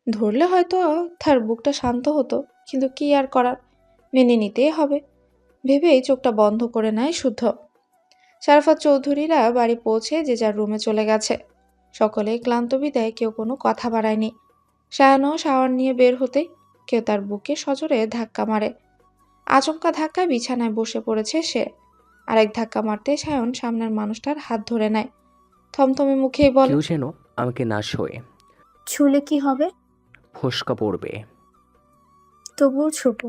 ধরলে হয়তো তার বুকটা শান্ত হতো, কিন্তু কি আর করার, মেনে নিতেই হবে ভেবেই চোখটা বন্ধ করে নেয় শুদ্ধ। শারাফাত চৌধুরীরা বাড়ি পৌঁছে যে যার রুমে চলে গেছে। সকলেই ক্লান্ত বিদায় কেউ কোনো কথা বাড়ায়নি। সায়ানও শাওয়ার নিয়ে বের হতেই কেউ তার বুকে সজোরে ধাক্কা মারে। আচমকা ধাক্কায় বিছানায় বসে পড়েছে সে। আরেক ধাক্কা মারতে সায়ন সামনের মানুষটার হাত ধরে নেয়, থমথমে মুখেই বলে, কেউ যেন আমাকে না শোয়ে। ছুলে কি হবে? ফোসকা পড়বে। তবুও ছুবো।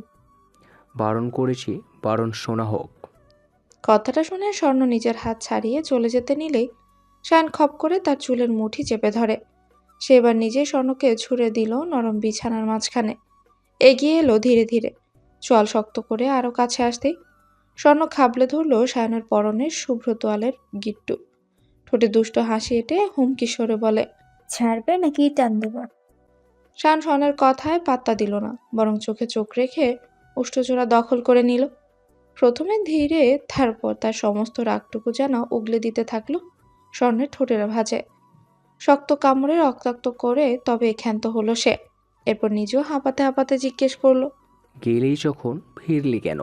বারণ করেছি, বারণ শোনা হোক। কথাটা শুনে স্বর্ণ নিজের হাত ছাড়িয়ে চলে যেতে নিলেই সায়ন খপ করে তার চুলের মুঠি চেপে ধরে। সে এবার নিজে স্বর্ণকে ছুঁড়ে দিল নরম বিছানার মাঝখানে। এগিয়ে এলো ধীরে ধীরে, চল শক্ত করে আরো কাছে আসতেই স্বর্ণ খাবলে ধরলো সায়নের পরনের শুভ্র তোয়ালের গিট্টু। ঠোঁটে দুষ্ট হাসি এঁটে হুমকি সরে বলে, ছাড়বে নাকি টান দেবো? সায়ন স্বর্ণের কথায় পাত্তা দিল না, বরং চোখে চোখ রেখে উষ্ঠজোড়া দখল করে নিল। প্রথমে ধীরে, তারপর তার সমস্ত রাগটুকু যেন উগলে দিতে থাকলো স্বর্ণের ঠোঁটের ভাঁজে। শক্ত কামড়ে রক্তাক্ত করে তবে ক্ষান্ত হলো সে। এরপর নিজেও হাঁপাতে হাঁপাতে জিজ্ঞেস করলো, গেলেই যখন ফিরলি কেন?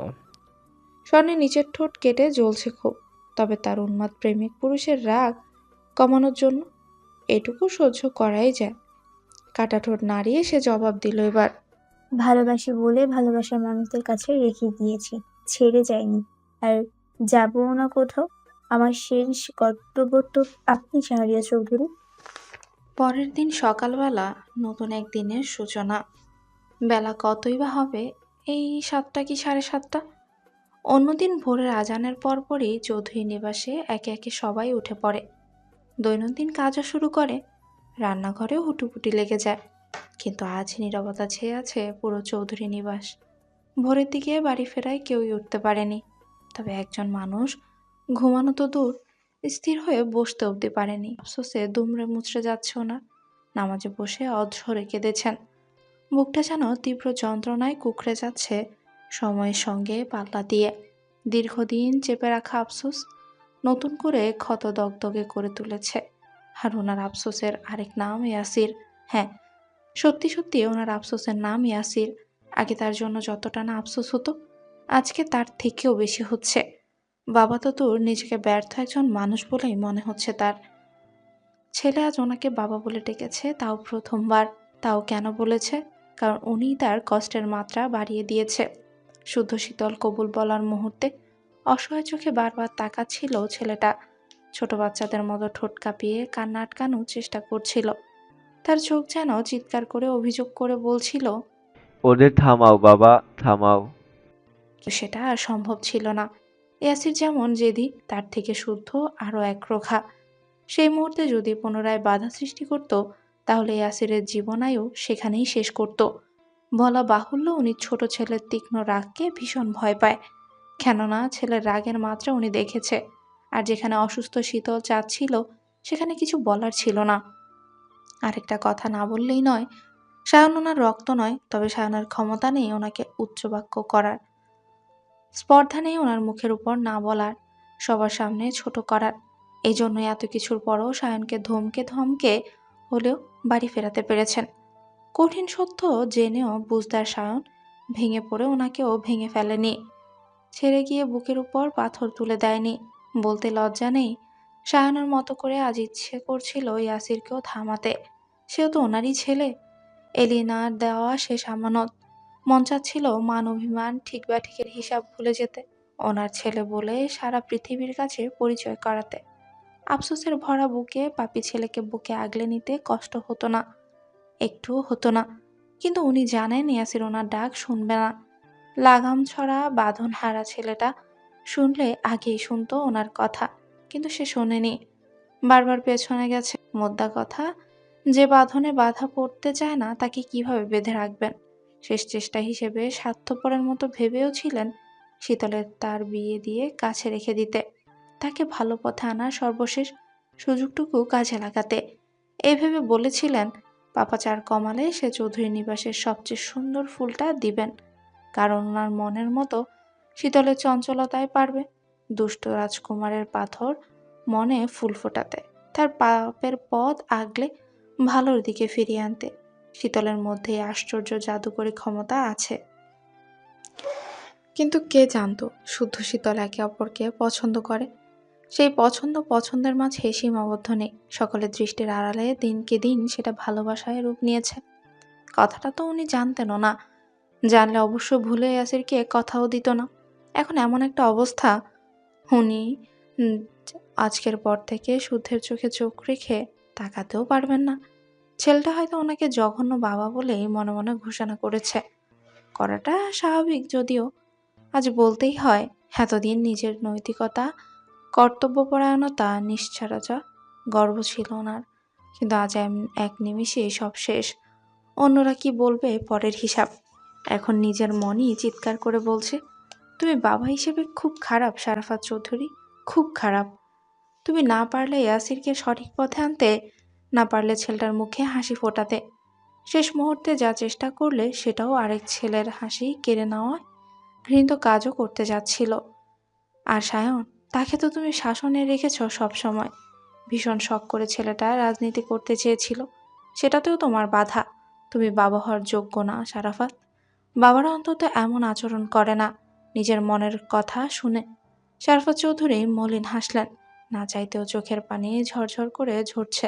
স্বর্ণের নিচের ঠোঁট কেটে জ্বলছে খুব, তবে তার উন্মাদ প্রেমিক পুরুষের রাগ কমানোর জন্য এটুকু সহ্য করাই যায়। কাটা ঠোঁট নাড়িয়ে সে জবাব দিল এবার, ভালোবাসি বলে ভালোবাসার মানুষদের কাছে রেখে দিয়েছি, ছেড়ে যায়নি। আর যাবও না কোথাও। আমার শেষ কর্তব্য তো আপনি, শাহরিয়া চৌধুরী। পরের দিন সকালবেলা নতুন এক দিনের সূচনা। বেলা কতই বা হবে, এই 7টা কি 7:30। অন্যদিন ভোরের আজানের পরপরই চৌধুরী নিবাসে একে একে সবাই উঠে পড়ে, দৈনন্দিন কাজও শুরু করে। রান্নাঘরেও হুটোপুটি লেগে যায়। কিন্তু আজ নীরবতা ছেয়ে আছে পুরো চৌধুরী নিবাস। ভোরের দিকে বাড়ি ফেরায় কেউই উঠতে পারেনি। তবে একজন মানুষ ঘুমানো তো দূর, স্থির হয়ে বসতে অবধি পারেনি। আফসোসে দুমড়ে মুচড়ে যাচ্ছে ওনার। নামাজে বসে অঝরে কেঁদেছেন। বুকটা যেন তীব্র যন্ত্রণায় কুঁকড়ে যাচ্ছে সময়ের সঙ্গে পাল্লা দিয়ে। দীর্ঘদিন চেপে রাখা আফসোস নতুন করে ক্ষত দগদগে করে তুলেছে। আর ওনার আফসোসের আরেক নাম ইয়াসির। হ্যাঁ, সত্যি সত্যি ওনার আফসোসের নাম ইয়াসির। আগে তার জন্য যতটা না আফসোস হতো, আজকে তার থেকেও বেশি হচ্ছে। বাবা তো তোর নিজেকে ব্যর্থ একজন মানুষ বলেই মনে হচ্ছে তার। ছেলে আজ ওনাকে বাবা বলে ডেকেছে, তাও প্রথমবার। তাও কেন বলেছে? কারণ উনিই তার কষ্টের মাত্রা বাড়িয়ে দিয়েছে। শুদ্ধ শীতল কবুল বলার মুহূর্তে অসহায় চোখে বারবার তাকাচ্ছিল ছেলেটা। ছোট বাচ্চাদের মতো ঠোঁট কাঁপিয়ে কান্না আটকানোর চেষ্টা করছিল। তার চোখ যেন চিৎকার করে অভিযোগ করে বলছিল, ওদের থামাও বাবা, থামাও। সেটা আর সম্ভব ছিল না। ইয়াসির যেমন জেদি, তার থেকে শুদ্ধ আরও একরোখা। সেই মুহূর্তে যদি পুনরায় বাধা সৃষ্টি করত, তাহলে ইয়াসিরের জীবনায়ু সেখানেই শেষ করত। বলা বাহুল্য উনি ছোট ছেলের তীক্ষ্ণ রাগকে ভীষণ ভয় পায়। কেননা ছেলের রাগের মাত্রা উনি দেখেছে। আর যেখানে অসুস্থ শীতল চাঁদ ছিল, সেখানে কিছু বলার ছিল না। আরেকটা কথা না বললেই নয়, সায়ন ওনার রক্ত নয়, তবে সায়নের ক্ষমতা নেই ওনাকে উচ্চবাক্য করার। স্পর্ধা নেই ওনার মুখের উপর না বলার, সবার সামনে ছোট করার। এই জন্যই এত কিছুর পরও সায়নকে ধমকে ধমকে হলেও বাড়ি ফেরাতে পেরেছেন। কঠিন সত্য জেনেও বুঝদার সায়ন ভেঙে পড়ে ওনাকেও ভেঙে ফেলেনি। ছেড়ে গিয়ে বুকের উপর পাথর তুলে দেয়নি। বলতে লজ্জা নেই, সায়নের মতো করে আজ ইচ্ছে করছিল ইয়াসিরকেও থামাতে। সেও তো ওনারই ছেলে। এলিনার দেওয়া শেষ আমানত। মন চাচ্ছিল মান অভিমান ঠিক ব্যাঠিকের হিসাব ভুলে যেতে, ওনার ছেলে বলে সারা পৃথিবীর কাছে পরিচয় করাতে। আফসোসের ভরা বুকে পাপী ছেলেকে বুকে আগলে নিতে কষ্ট হতো না, একটুও হতো না। কিন্তু উনি জানেন ইয়াসির ওনার ডাক শুনবে না। লাগাম ছড়া বাঁধন হারা ছেলেটা শুনলে আগেই শুনতো ওনার কথা, কিন্তু সে শোনেনি। বারবার পেছনে গেছে। মোদ্দা কথা, যে বাঁধনে বাধা পড়তে চায় না তাকে কিভাবে বেঁধে রাখবেন? শেষ চেষ্টা হিসেবে স্বার্থপরের মতো ভেবেও ছিলেন শীতলের তার বিয়ে দিয়ে কাছে রেখে দিতে, তাকে ভালো পথে আনার সর্বশেষ সুযোগটুকু কাজে লাগাতে। এই ভেবে বলেছিলেন পাপাচার কমালে সে চৌধুরী নিবাসের সবচেয়ে সুন্দর ফুলটা দিবেন, কারণ ওনার মনের মতো শীতলের চঞ্চলতায় পারবে দুষ্ট রাজকুমারের পাথর মনে ফুল ফোটাতে, তার পাপের পথ আগলে ভালোর দিকে ফিরিয়ে আনতে। শীতলের মধ্যে এই আশ্চর্য জাদুকরী ক্ষমতা আছে। কিন্তু কে জানতো শুদ্ধ শীতল একে অপরকে পছন্দ করে। সেই পছন্দের মাঝে সীমাবদ্ধ নেই, সকলের দৃষ্টির আড়ালে দিনকে দিন সেটা ভালোবাসায় রূপ নিয়েছে। কথাটা তো উনি জানতেনও না, জানলে অবশ্য ভুলে ইয়াসিরকে কথাও দিত না। এখন এমন একটা অবস্থা, উনি উম, আজকের পর থেকে শুদ্ধের চোখে চোখ রেখে তাকাতেও পারবেন না। ছেলেটা হয়তো ওনাকে জঘন্য বাবা বলেই মনে মনে ঘোষণা করেছে, করাটা স্বাভাবিক। যদিও আজ বলতেই হয়, এতদিন নিজের নৈতিকতা, কর্তব্যপরায়ণতা, নিশ্চরতা গর্ব ছিল ওনার, কিন্তু আজ এক নিমিষেই সব শেষ। অন্যরা কি বলবে পরের হিসাব। এখন নিজের মনই চিৎকার করে বলছে, তুমি বাবা হিসেবে খুব খারাপ শারাফাত চৌধুরী, খুব খারাপ। তুমি না পারলে ইয়াসিরকে সঠিক পথে আনতে, না পারলে ছেলেটার মুখে হাসি ফোটাতে। শেষ মুহূর্তে যা চেষ্টা করলে সেটাও আরেক ছেলের হাসি কেড়ে নেওয়া ঘৃণিত কাজও করতে যাচ্ছিল। আর সায়ন, তাকে তো তুমি শাসনে রেখেছ সব সময়। ভীষণ শখ করে ছেলেটা রাজনীতি করতে চেয়েছিল, সেটাতেও তোমার বাধা। তুমি বাবা হওয়ার যোগ্য না শারাফাত। বাবারা অন্তত এমন আচরণ করে না নিজের মনের কথা শুনে। শারাফাত চৌধুরী মলিন হাসলেন, না চাইতেও চোখের পানি ঝরঝর করে ঝরছে।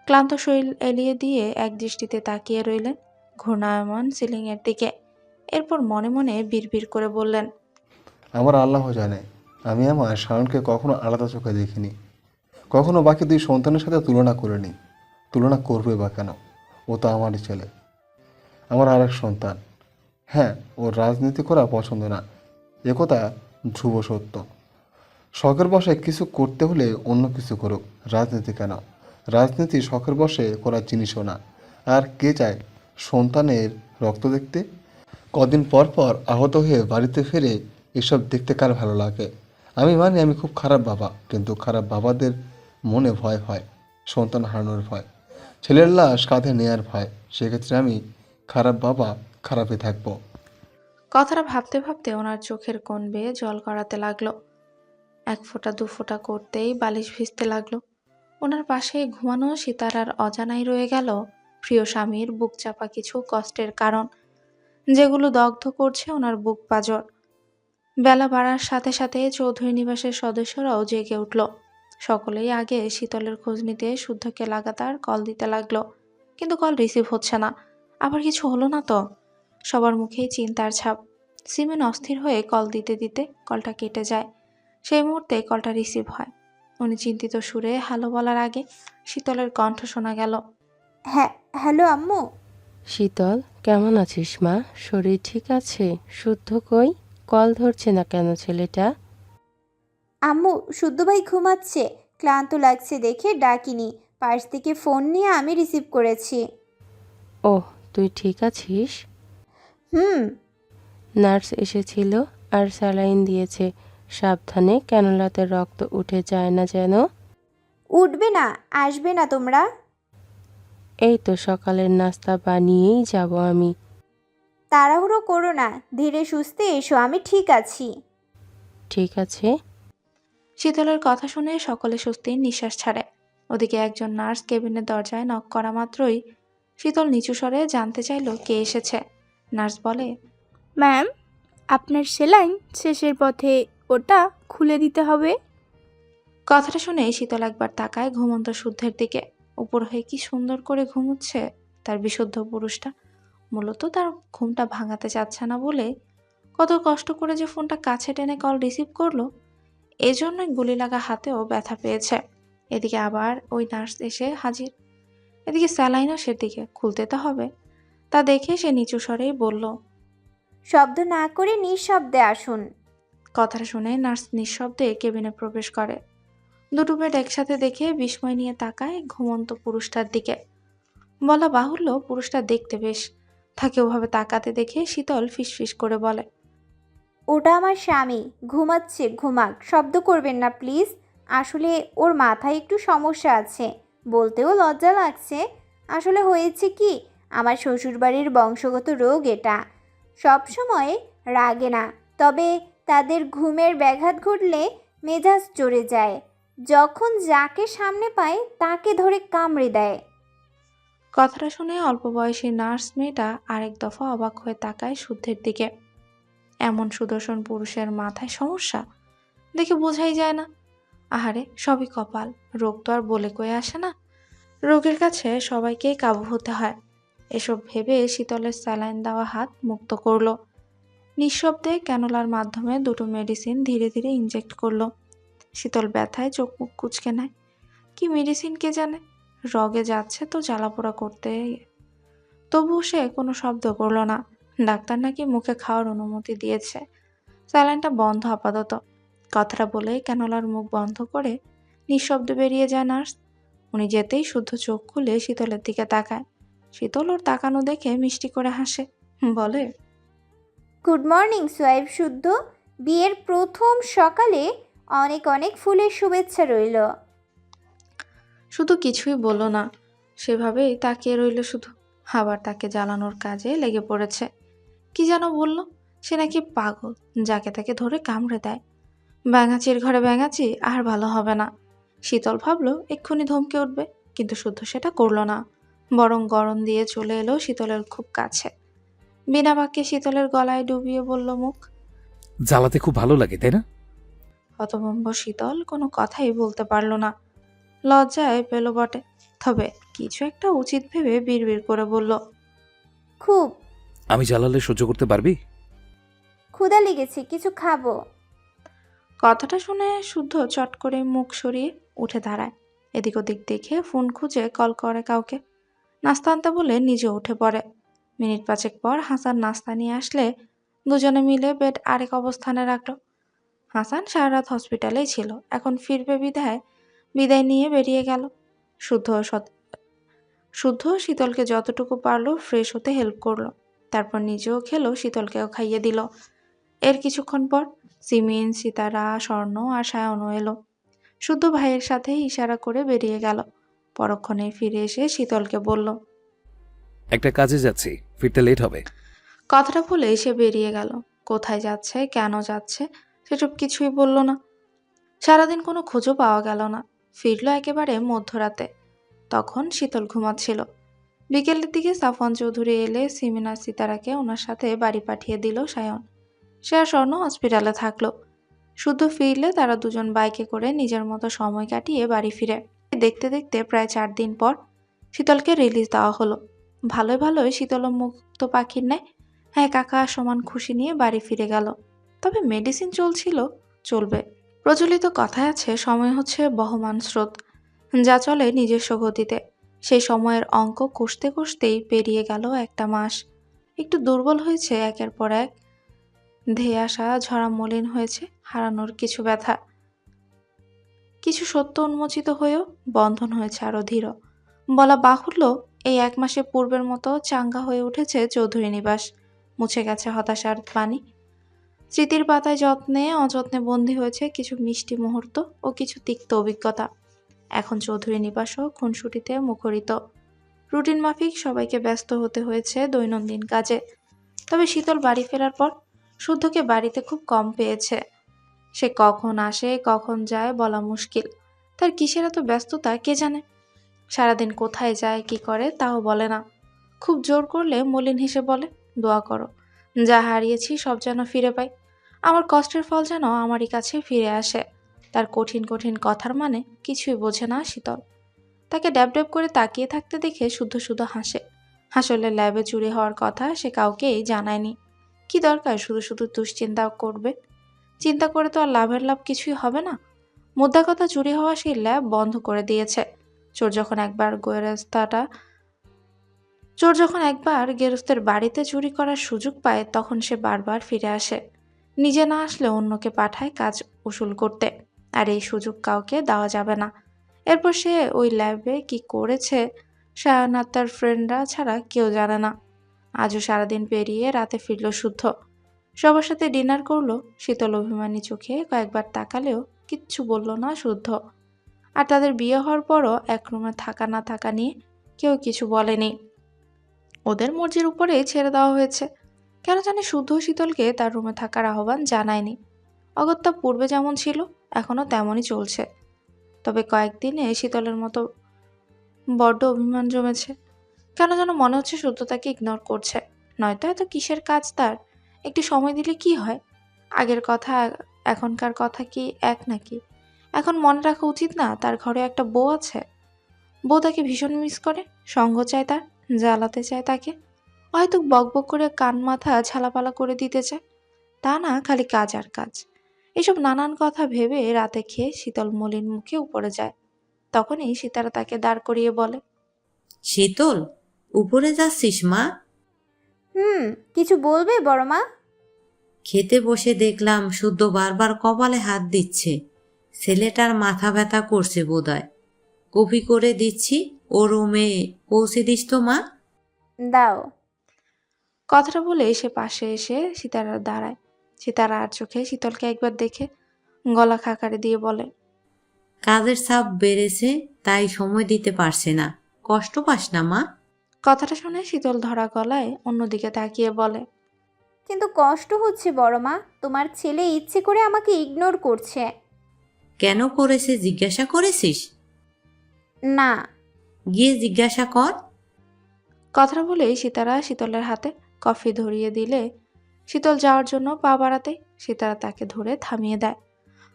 ক্লান্ত শরীর এলিয়ে দিয়ে এক দৃষ্টিতে তাকিয়ে রইলেন ঘূর্ণায়মান সিলিংয়ের দিকে। এরপর মনে মনে বিড়বিড় করে বললেন, আমার আল্লাহ জানে, আমি আমার শায়নকে কখনো আলাদা চোখে দেখিনি, কখনো বাকি দুই সন্তানের সাথে তুলনা করিনি। তুলনা করবে বা কেন? ও তো আমারই ছেলে, আমার আরেক সন্তান। হ্যাঁ, ওর রাজনীতি করা পছন্দ না, একথা ধ্রুব সত্য। শখের বশে কিছু করতে হলে অন্য কিছু করুক, রাজনীতি কেন? রাজনীতি শখের বশে করার জিনিসও না। আর কে চায় সন্তানের রক্ত দেখতে? কদিন পর পর আহত হয়ে বাড়িতে ফিরে এসব দেখতে কার ভালো লাগে? আমি মানি আমি খুব খারাপ বাবা, কিন্তু খারাপ বাবাদের মনে ভয় হয়, সন্তান হারানোর ভয়, ছেলের লাশ কাঁধে নেয়ার ভয়। সেক্ষেত্রে আমি খারাপ বাবা, খারাপই থাকবো। কথাটা ভাবতে ভাবতে ওনার চোখের কোণ বেয়ে জল গড়াতে লাগলো। এক ফোঁটা দু ফোঁটা করতেই বালিশ ভিজতে লাগলো। ওনার পাশে ঘুমানো সীতার আর অজানাই রয়ে গেল প্রিয় স্বামীর বুক চাপা কিছু কষ্টের কারণ, যেগুলো দগ্ধ করছে ওনার বুক পাঁজর। বেলা বাড়ার সাথে সাথে চৌধুরী নিবাসের সদস্যরাও জেগে উঠল। সকলেই আগে শীতলের খোঁজ নিতে শুদ্ধকে লাগাতার কল দিতে লাগলো, কিন্তু কল রিসিভ হচ্ছে না। আবার কিছু হলো না তো? সবার মুখেই চিন্তার ছাপ। সিমেন অস্থির হয়ে কল দিতে দিতে কলটা কেটে যায়। সেই মুহূর্তে কলটা রিসিভ হয়। উনি চিন্তিত সুরে হ্যালো বলার আগে শীতলের কণ্ঠ শোনা গেল। হ্যাঁ, হ্যালো আম্মু। শীতল, কেমন আছিস মা? শরীর ঠিক আছে? শুদ্ধ কই? কল ধরছে না কেন ছেলেটা? আম্মু, শুদ্ধ ভাই ঘুমাচ্ছে, ক্লান্ত লাগছে দেখে ডাকিনি, পাশ থেকে ফোন নিয়ে আমি রিসিভ করেছি। ওহ, তুই ঠিক আছিস? হুম। নার্স এসেছিল আর স্যালাইন দিয়েছে। সাবধানে, ক্যানোলাতে রক্ত উঠে যায় না যেন। উঠবে না, আসবে না তোমরা? এই তো সকালের নাস্তা বানিয়েই যাব আমি। তাড়াহুড়ো করো না, ধীরে সুস্থে এসো, আমি ঠিক আছি। ঠিক আছে। শীতলের কথা শুনে সকলে স্বস্তির নিঃশ্বাস ছাড়ে। ওদিকে একজন নার্স কেবিনের দরজায় নক করা মাত্রই শীতল নিচু স্বরে জানতে চাইল কে এসেছে। নার্স বলে, ম্যাম, আপনার সেলাইন শেষের পথে, ওটা খুলে দিতে হবে। কথাটা শুনে শীতল একবার তাকায় ঘুমন্ত শুদ্ধের দিকে। উপর হয়ে কি সুন্দর করে ঘুমুচ্ছে তার বিশুদ্ধ পুরুষটা। মূলত তার ঘুমটা ভাঙাতে চাচ্ছে না বলে কত কষ্ট করে যে ফোনটা কাছে টেনে কল রিসিভ করলো, এজন্যই গুলি লাগা হাতেও ব্যথা পেয়েছে। এদিকে আবার ওই নার্স এসে হাজির। এদিকে স্যালাইনও সেদিকে খুলতে তো হবে। তা দেখে সে নিচু স্বরেই বলল, শব্দ না করে নিঃশব্দে আসুন। কথাটা শুনে নার্স নিঃশব্দে কেবিনে প্রবেশ করে। দুটো বেড একসাথে দেখে বিস্ময় নিয়ে তাকায় ঘুমন্ত পুরুষটার দিকে। বলা বাহুল্য পুরুষটা দেখতে বেশ। তাকে ওভাবে তাকাতে দেখে শীতল ফিসফিস করে বলে, ওটা আমার স্বামী, ঘুমাচ্ছে, ঘুমাক, শব্দ করবেন না প্লিজ। আসলে ওর মাথায় একটু সমস্যা আছে, বলতেও লজ্জা লাগছে। আসলে হয়েছে কি, আমার শ্বশুরবাড়ির বংশগত রোগ এটা। সব সময় রাগে না, তবে তাদের ঘুমের ব্যাঘাত ঘটলে মেজাজ চড়ে যায়। যখন যাকে সামনে পায় তাকে ধরে কামড়ে দেয়। কথাটা শুনে অল্প বয়সী নার্স মেয়েটা আরেক দফা অবাক হয়ে তাকায় শুদ্ধের দিকে। এমন সুদর্শন পুরুষের মাথায় সমস্যা দেখে বোঝাই যায় না। আহারে, সবই কপাল, রোগ তো আর বলে কয়ে আসে না। রোগের কাছে সবাইকেই কাবু হতে হয়। এসব ভেবে শীতলের স্যালাইন দেওয়া হাত মুক্ত করলো। নিঃশব্দে ক্যানোলার মাধ্যমে দুটো মেডিসিন ধীরে ধীরে ইনজেক্ট করলো। শীতল ব্যথায় চোখ মুখ কুঁচকে নেয়। কি মেডিসিন কে জানে, রগে যাচ্ছে তো জ্বালাপোড়া করতে। তবুও সে কোনো শব্দ করলো না। ডাক্তার নাকি মুখে খাওয়ার অনুমতি দিয়েছে। স্যালাইনটা বন্ধ আপাতত। কথাটা বলেই ক্যানোলার মুখ বন্ধ করে নিঃশব্দে বেরিয়ে যায় নার্স। উনি যেতেই শুদ্ধ চোখ খুলে শীতলের দিকে তাকায়। শীতল ওর তাকানো দেখে মিষ্টি করে হাসে, বলে, গুড মর্নিং সোয়াইব শুদ্ধ। বিয়ের প্রথম সকালে অনেক অনেক ফুলের শুভেচ্ছা রইল। শুধু কিছুই বলল না, সেভাবেই তাকিয়ে রইল শুধু। আবার তাকে জ্বালানোর কাজে লেগে পড়েছে। কি যেন বলল, সে নাকি পাগল, যাকে তাকে ধরে কামড়ে দেয়। ব্যাঙাচির ঘরে ব্যাঙাচি, আর ভালো হবে না। শীতল ভাবলো এক্ষুনি ধমকে উঠবে, কিন্তু শুদ্ধ সেটা করলো না। বরং গরম দিয়ে চলে এলো শীতলের খুব কাছে। বিনা বাক্যে শীতলের গলায় ডুবিয়ে বলল মুখ। জ্বালাতে খুব ভালো লাগে, তাই না? হতভম্ব শীতল কোনো কথাই বলতে পারল না। লজ্জায় পেল বটে, তবে কিছু একটা উচিত ভেবে বিড়বিড় করে বলল, খুব। আমি জ্বালালে সহ্য করতে পারবি? ক্ষুধা লেগেছে, কিছু খাবো। কথাটা শুনে শুদ্ধ চট করে মুখ সরিয়ে উঠে দাঁড়ায়। এদিক ওদিক দেখে ফোন খুঁজে কল করে কাউকে। নাস্তা আনতে বলে নিজে উঠে পড়ে। মিনিট পাঁচেক পর হাসান নাস্তা নিয়ে আসলে দুজনে মিলে বেড আরেক অবস্থানে রাখলো। হাসান সারা রাত হসপিটালেই ছিল, এখন ফিরবে বিদায় নিয়ে বেরিয়ে গেল। শুদ্ধ শীতলকে যতটুকু পারলো ফ্রেশ হতে হেল্প করলো। তারপর নিজেও খেলো, শীতলকেও খাইয়ে দিল। এর কিছুক্ষণ পর সিমিন, সিতারা, স্বর্ণ আর সায়নও এলো। শুদ্ধ ভাইয়ের সাথে ইশারা করে বেরিয়ে গেল। পরক্ষণে ফিরে এসে শীতলকে বলল, একটা কাজে যাচ্ছি, ফিরতে লেট হবে। কথাটা বলে সে বেরিয়ে গেল। কোথায় যাচ্ছে, কেন যাচ্ছে, সেসব কিছুই বলল না। সারাদিন কোনো খোঁজও পাওয়া গেল না। ফিরল একেবারে মধ্যরাতে। তখন শীতল ঘুমাচ্ছিল। বিকেলের দিকে সাফওয়ান চৌধুরী এলে সিমিন আর সিতারাকে ওনার সাথে বাড়ি পাঠিয়ে দিল সায়ন। সে আর স্বর্ণ হসপিটালে থাকলো। শুদ্ধ ফিরলে তারা দুজন বাইকে করে নিজের মতো সময় কাটিয়ে বাড়ি ফিরে। দেখতে দেখতে প্রায় 4 দিন পর শীতলকে রিলিজ দেওয়া হলো। ভালোই ভালোই শীতল মুক্ত পাখির ন্যায় কাকা সমান খুশি নিয়ে বাড়ি ফিরে গেল। তবে মেডিসিন চলবে। প্রচলিত কথায় আছে, সময় হচ্ছে বহমান স্রোত, যা চলে নিজস্ব গতিতে। সেই সময়ের অঙ্ক কষতে কষতেই পেরিয়ে গেল একটা মাস। একটু দুর্বল হয়েছে একের পর এক, ধেয়ে আসা ঝরা মলিন হয়েছে হারানোর কিছু ব্যথা। কিছু সত্য উন্মোচিত হয়েও বন্ধন হয়েছে আরো ধীর। বলা বাহুল্য, এই 1 মাসে পূর্বের মতো চাঙ্গা হয়ে উঠেছে চৌধুরী নিবাস। মুছে গেছে হতাশার পানি। স্মৃতির পাতায় যত্নে অযত্নে বন্দী হয়েছে কিছু মিষ্টি মুহূর্ত ও কিছু তিক্ত অভিজ্ঞতা। এখন চৌধুরী নিবাসও খুনসুটিতে মুখরিত। রুটিন মাফিক সবাইকে ব্যস্ত হতে হয়েছে দৈনন্দিন কাজে। তবে শীতল বাড়ি ফেরার পর শুদ্ধকে বাড়িতে খুব কম পেয়েছে। সে কখন আসে কখন যায় বলা মুশকিল। তার কিসের এত ব্যস্ততা কে জানে। সারাদিন কোথায় যায় কি করে তাও বলে না। খুব জোর করলে মলিন হেসে বলে, দোয়া করো, যা হারিয়েছি সব যেন ফিরে পাই। আমার কষ্টের ফল যেন আমারই কাছে ফিরে আসে। তার কঠিন কঠিন কথার মানে কিছুই বোঝে না শীতল। তাকে ড্যাব ড্যাব করে তাকিয়ে থাকতে দেখে শুদ্ধ শুদ্ধ হাসে। আসলে ল্যাবে চুরি হওয়ার কথা সে কাউকেই জানায়নি। কি দরকার শুধু শুধু দুশ্চিন্তা করবে। চিন্তা করে তো আর লাভ কিছুই হবে না। মুদ্রা কথা, চুরি হওয়া সেই ল্যাব বন্ধ করে দিয়েছে। চোর যখন একবার গেরস্তের বাড়িতে চুরি করার সুযোগ পায় তখন সে বারবার ফিরে আসে। নিজে না আসলে অন্যকে পাঠায় কাজ উসুল করতে। আর এই সুযোগ কাউকে দেওয়া যাবে না। এরপর সে ওই ল্যাবে কি করেছে সায়ন আর তার ফ্রেন্ডরা ছাড়া কেউ জানে না। আজও সারাদিন পেরিয়ে রাতে ফিরল শুদ্ধ। সবার সাথে ডিনার করলো। শীতল অভিমানী চোখে কয়েকবার তাকালেও কিচ্ছু বলল না শুদ্ধ। আর তাদের বিয়ে হওয়ার পরও এক রুমে থাকা না থাকা নিয়ে কেউ কিছু বলেনি। ওদের মর্জির উপরেই ছেড়ে দেওয়া হয়েছে। কেন জানি শুদ্ধ শীতলকে তার রুমে থাকার আহ্বান জানায়নি। অগত্যা পূর্বে যেমন ছিল এখনও তেমনই চলছে। তবে কয়েকদিনে শীতলের মতো বড্ড অভিমান জমেছে। কেন যেন মনে হচ্ছে শুদ্ধ তাকে ইগনোর করছে। নয়তো এত কিসের কাজ তার? একটু সময় দিলে কি হয়? আগের কথা এখনকার কথা কি এক নাকি? এখন মনে রাখা উচিত না তার ঘরে একটা বউ আছে? বউ তাকে ভীষণ মিস করে, সঙ্গ চায় তার, জ্বালাতে চায় তাকে, হয়তো বকবক করে কান মাথা ঝালাপালা করে দিতে চায়। তা না, খালি কাজ আর কাজ। এসব নানান কথা ভেবে রাতে খেয়ে শীতল মলিন মুখে উপরে যায়। তখনই সীতারা তাকে দাঁড় করিয়ে বলে, শীতল, উপরে যাচ্ছিস মা? কিছু বলবে বড় মা? খেতে বসে দেখলাম শুদ্ধ বারবার কপালে হাত দিচ্ছে। ছেলেটার মাথা ব্যথা করছে বোধহয়। কফি করে দিচ্ছি, ও রুমে পৌঁছে দিস তো মা। দাও। কথাটা বলে সে পাশে এসে সীতারা দাঁড়ায়। সীতারা আর চোখে শীতলকে একবার দেখে গলা খাকারে দিয়ে বলে, কাজের চাপ বেড়েছে, তাই সময় দিতে পারছে না। কষ্ট পাস না মা? কথাটা শুনে শীতল ধরা গলায় অন্যদিকে তাকিয়ে বলে, কিন্তু কষ্ট হচ্ছে বড় মা, তোমার ছেলে ইচ্ছে করে আমাকে ইগনোর করছে। কেন করেছে জিজ্ঞাসা করেছিস? না। গিয়ে জিজ্ঞাসা কর। কথাটা বলেই সীতারা শীতলের হাতে কফি ধরিয়ে দিলে শীতল যাওয়ার জন্য পা বাড়াতে সীতারা তাকে ধরে থামিয়ে দেয়।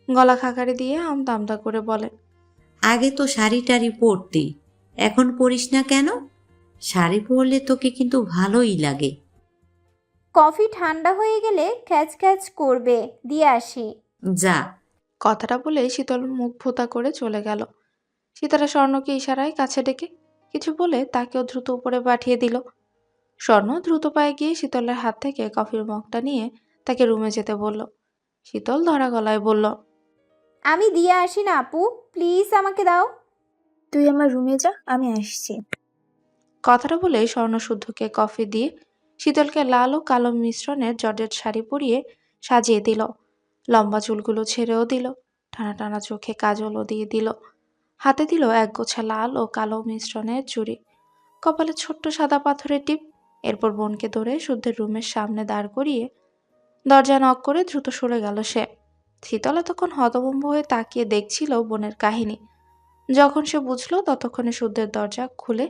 গলা খাকারে দিয়ে আমতা আমতা করে বলে, আগে তো শাড়ি টাড়ি পরতি, এখন পরিস না কেন? শাড়ি পরলে তোকে কিন্তু ভালোই লাগে। কফি ঠান্ডা হয়ে গেলে খ্যাচ খ্যাচ করবে, দিয়ে আসি। যা। কথাটা বলে শীতল মুখ ভোতা করে চলে গেল। সীতারা স্বর্ণকে ইশারায় কাছে ডেকে কিছু বলে তাকেও দ্রুত উপরে পাঠিয়ে দিল। স্বর্ণ দ্রুত পায়ে গিয়ে শীতলের হাত থেকে কফির মগটা নিয়ে তাকে রুমে যেতে বলল। শীতল ধরা গলায় বলল, আমি দিয়ে আসি না আপু, প্লিজ আমাকে দাও। তুই আমার রুমে যা, আমি আসছি। কথাটা বলে স্বর্ণ শুদ্ধকে কফি দিয়ে শীতলকে লাল ও কালো মিশ্রণের জর্জেট শাড়ি পরিয়ে সাজিয়ে দিল। লম্বা চুলগুলো ছেড়েও দিল, টানা টানা চোখে কাজলও দিয়ে দিল। হাতে দিল একগোছা লাল ও কালো মিশ্রণের চুড়ি, কপালে ছোট্ট সাদা পাথরের টিপ। এরপর বোনকে ধরে শুদ্ধের রুমের সামনে দাঁড় করিয়ে দরজা নক করে দ্রুত সরে গেল সে। শীতল এতক্ষণ হতভম্ব হয়ে তাকিয়ে দেখছিল বোনের কাহিনী। যখন সে বুঝলো ততক্ষণে শুদ্ধের দরজা খুলে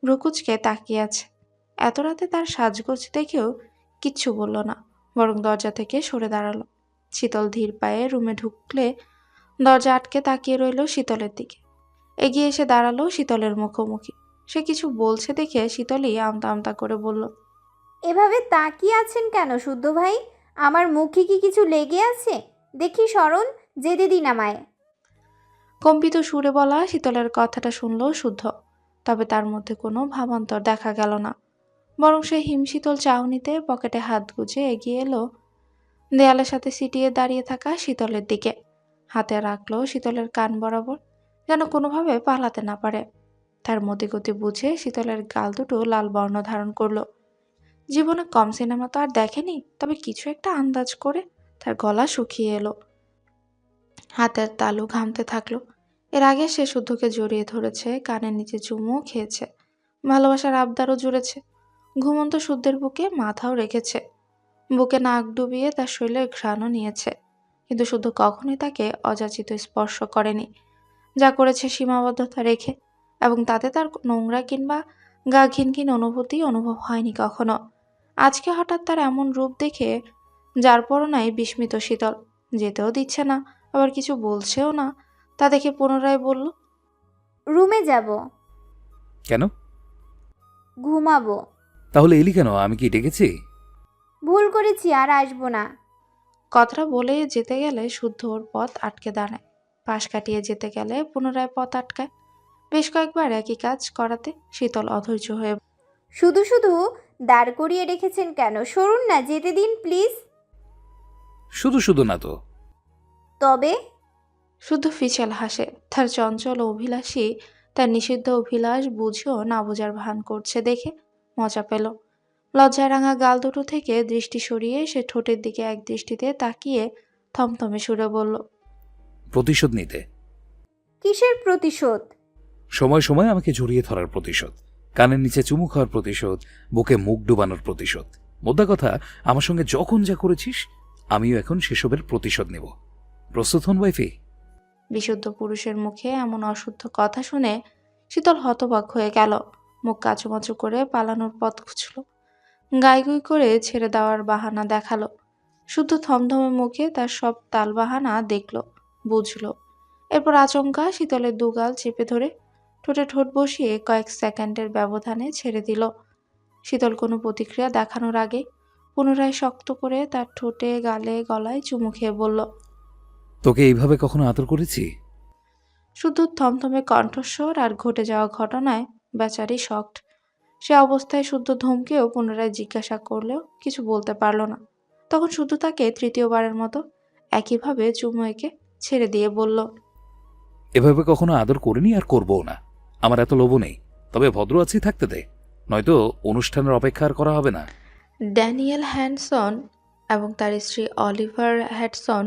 ভ্রুকুচকে তাকিয়ে আছে। এত রাতে তার সাজগোজ দেখেও কিচ্ছু বলল না, বরং দরজা থেকে সরে দাঁড়ালো। শীতল ধীর পায়ে রুমে ঢুকলে দরজা আটকে তাকিয়ে রইল শীতলের দিকে। এগিয়ে এসে দাঁড়ালো শীতলের মুখোমুখি। সে কিছু বলছে দেখে শীতলই আমতা আমতা করে বলল, এভাবে তাকিয়ে আছেন কেন শুদ্ধ ভাই? আমার মুখে কি কিছু লেগে আছে? দেখি সরণ, যেতে দিন আমায়। কম্পিত সুরে বলা শীতলের কথাটা শুনল শুদ্ধ, তবে তার মধ্যে কোনো ভাবান্তর দেখা গেল না। বরং সে হিমশীতল চাহনিতে পকেটে হাত গুজে এগিয়ে এলো দেয়ালের সাথে সিটিয়ে দাঁড়িয়ে থাকা শীতলের দিকে। হাতে রাখলো শীতলের কান বরাবর, যেন কোনোভাবে পালাতে না পারে। তার মতিগতি বুঝে শীতলের গাল দুটো লাল বর্ণ ধারণ করলো। জীবনে কম সিনেমা তো আর দেখেনি, তবে কিছু একটা আন্দাজ করে তার গলা শুকিয়ে এলো। হাতের তালু ঘামতে থাকলো। এর আগে সে শুদ্ধকে জড়িয়ে ধরেছে, কানের নিচে চুমুও খেয়েছে, ভালোবাসার আবদারও জুড়েছে। ঘুমন্ত শুদ্ধের বুকে মাথাও রেখেছে, বুকে নাক ডুবিয়ে তার শরীরের ঘ্রাণও নিয়েছে। কিন্তু শুদ্ধ কখনোই তাকে অযাচিত স্পর্শ করেনি, যা করেছে সীমাবদ্ধতা রেখে, এবং তাতে তার নোংরা কিংবা গা ঘিনঘিন অনুভূতি অনুভব হয়নি কখনো। আজকে হঠাৎ তার এমন রূপ দেখে যার পরনায় বিস্মিত শীতল, যেতেও দিচ্ছে না, আবার কিছু বলছেও না। তা দেখে পুনরায় বলল, রুমে যাব। কেন? ঘুমাবো। তাহলে এলি কেন? আমি কি ডেকেছি? ভুল করেছি, আর আসবো না। কথাটা বলে যেতে গেলে শুদ্ধ ওর পথ আটকে দাঁড়ায়। পাশ কাটিয়ে যেতে গেলে পুনরায় পথ আটকায়। বেশ কয়েকবার একই কাজ করাতে শীতল অধৈর্য হয়ে শুধু শুধু দাঁড় করিয়ে রেখেছেন কেন? সরুন না, যেতে দিন প্লিজ। শুধু শুধু না তো। তবে শুদ্ধ ফিচেল হাসে। তার চঞ্চল অভিলাষী তার নিষিদ্ধ অভিলাষ বুঝেও না বোঝার ভান করছে দেখে মজা পেল। লজ্জায় রাঙা গাল দুটো থেকে দৃষ্টি সরিয়ে সে ঠোঁটের দিকে এক দৃষ্টিতে তাকিয়ে থমথমে সুরে বলল, প্রতিশোধ নিতে। কিসের প্রতিশোধ? সময় সময় আমাকে জড়িয়ে ধরার প্রতিশোধ, কানের নিচে চুমু খাওয়ার প্রতিশোধ, বুকে মুখ ডুবানোর প্রতিশোধ। মোদ্দা কথা, আমার সঙ্গে যখন যা করেছিস আমিও এখন সেসবের প্রতিশোধ নেব। প্রস্তুত হন ওয়াইফি? বিশুদ্ধ পুরুষের মুখে এমন অশুদ্ধ কথা শুনে শীতল হতবাক হয়ে গেল। মুখ কাঁচুমাচু করে পালানোর পথ খুঁজল। গাইগুই করে ছেড়ে দেওয়ার বাহানা দেখালো। শুদ্ধ থমথমে মুখে তার সব তালবাহানা দেখল, বুঝল। এরপর আচমকা শীতলের দুগাল চেপে ধরে ঠোঁটে ঠোঁট বসিয়ে কয়েক সেকেন্ডের ব্যবধানে ছেড়ে দিল। শীতল কোনো প্রতিক্রিয়া দেখানোর আগে পুনরায় শক্ত করে তার ঠোঁটে গালে গলায় চুমু খেয়ে বলল, তোকে এইভাবে কখনো আদর করেছি? শুদ্ধ থমথমে কণ্ঠস্বর আর ঘটে যাওয়া ঘটনায় বেচারি শকড। সে অবস্থায় শুদ্ধ ধমকেও পুনরায় জিজ্ঞাসা করলেও কিছু বলতে পারল না। তখন শুদ্ধ তাকে তৃতীয়বারের মতো একইভাবে চুমু এঁকে ছেড়ে দিয়ে বলল, এভাবে কখনো আদর করিনি আর করবও না। আমার এত লোভ নেই, তবে ভদ্র আছি থাকতে দে, নয়তো অনুষ্ঠানের অপেক্ষা আর করা হবে না। ড্যানিয়েল হ্যাডসন এবং তার স্ত্রী অলিভার হ্যাডসন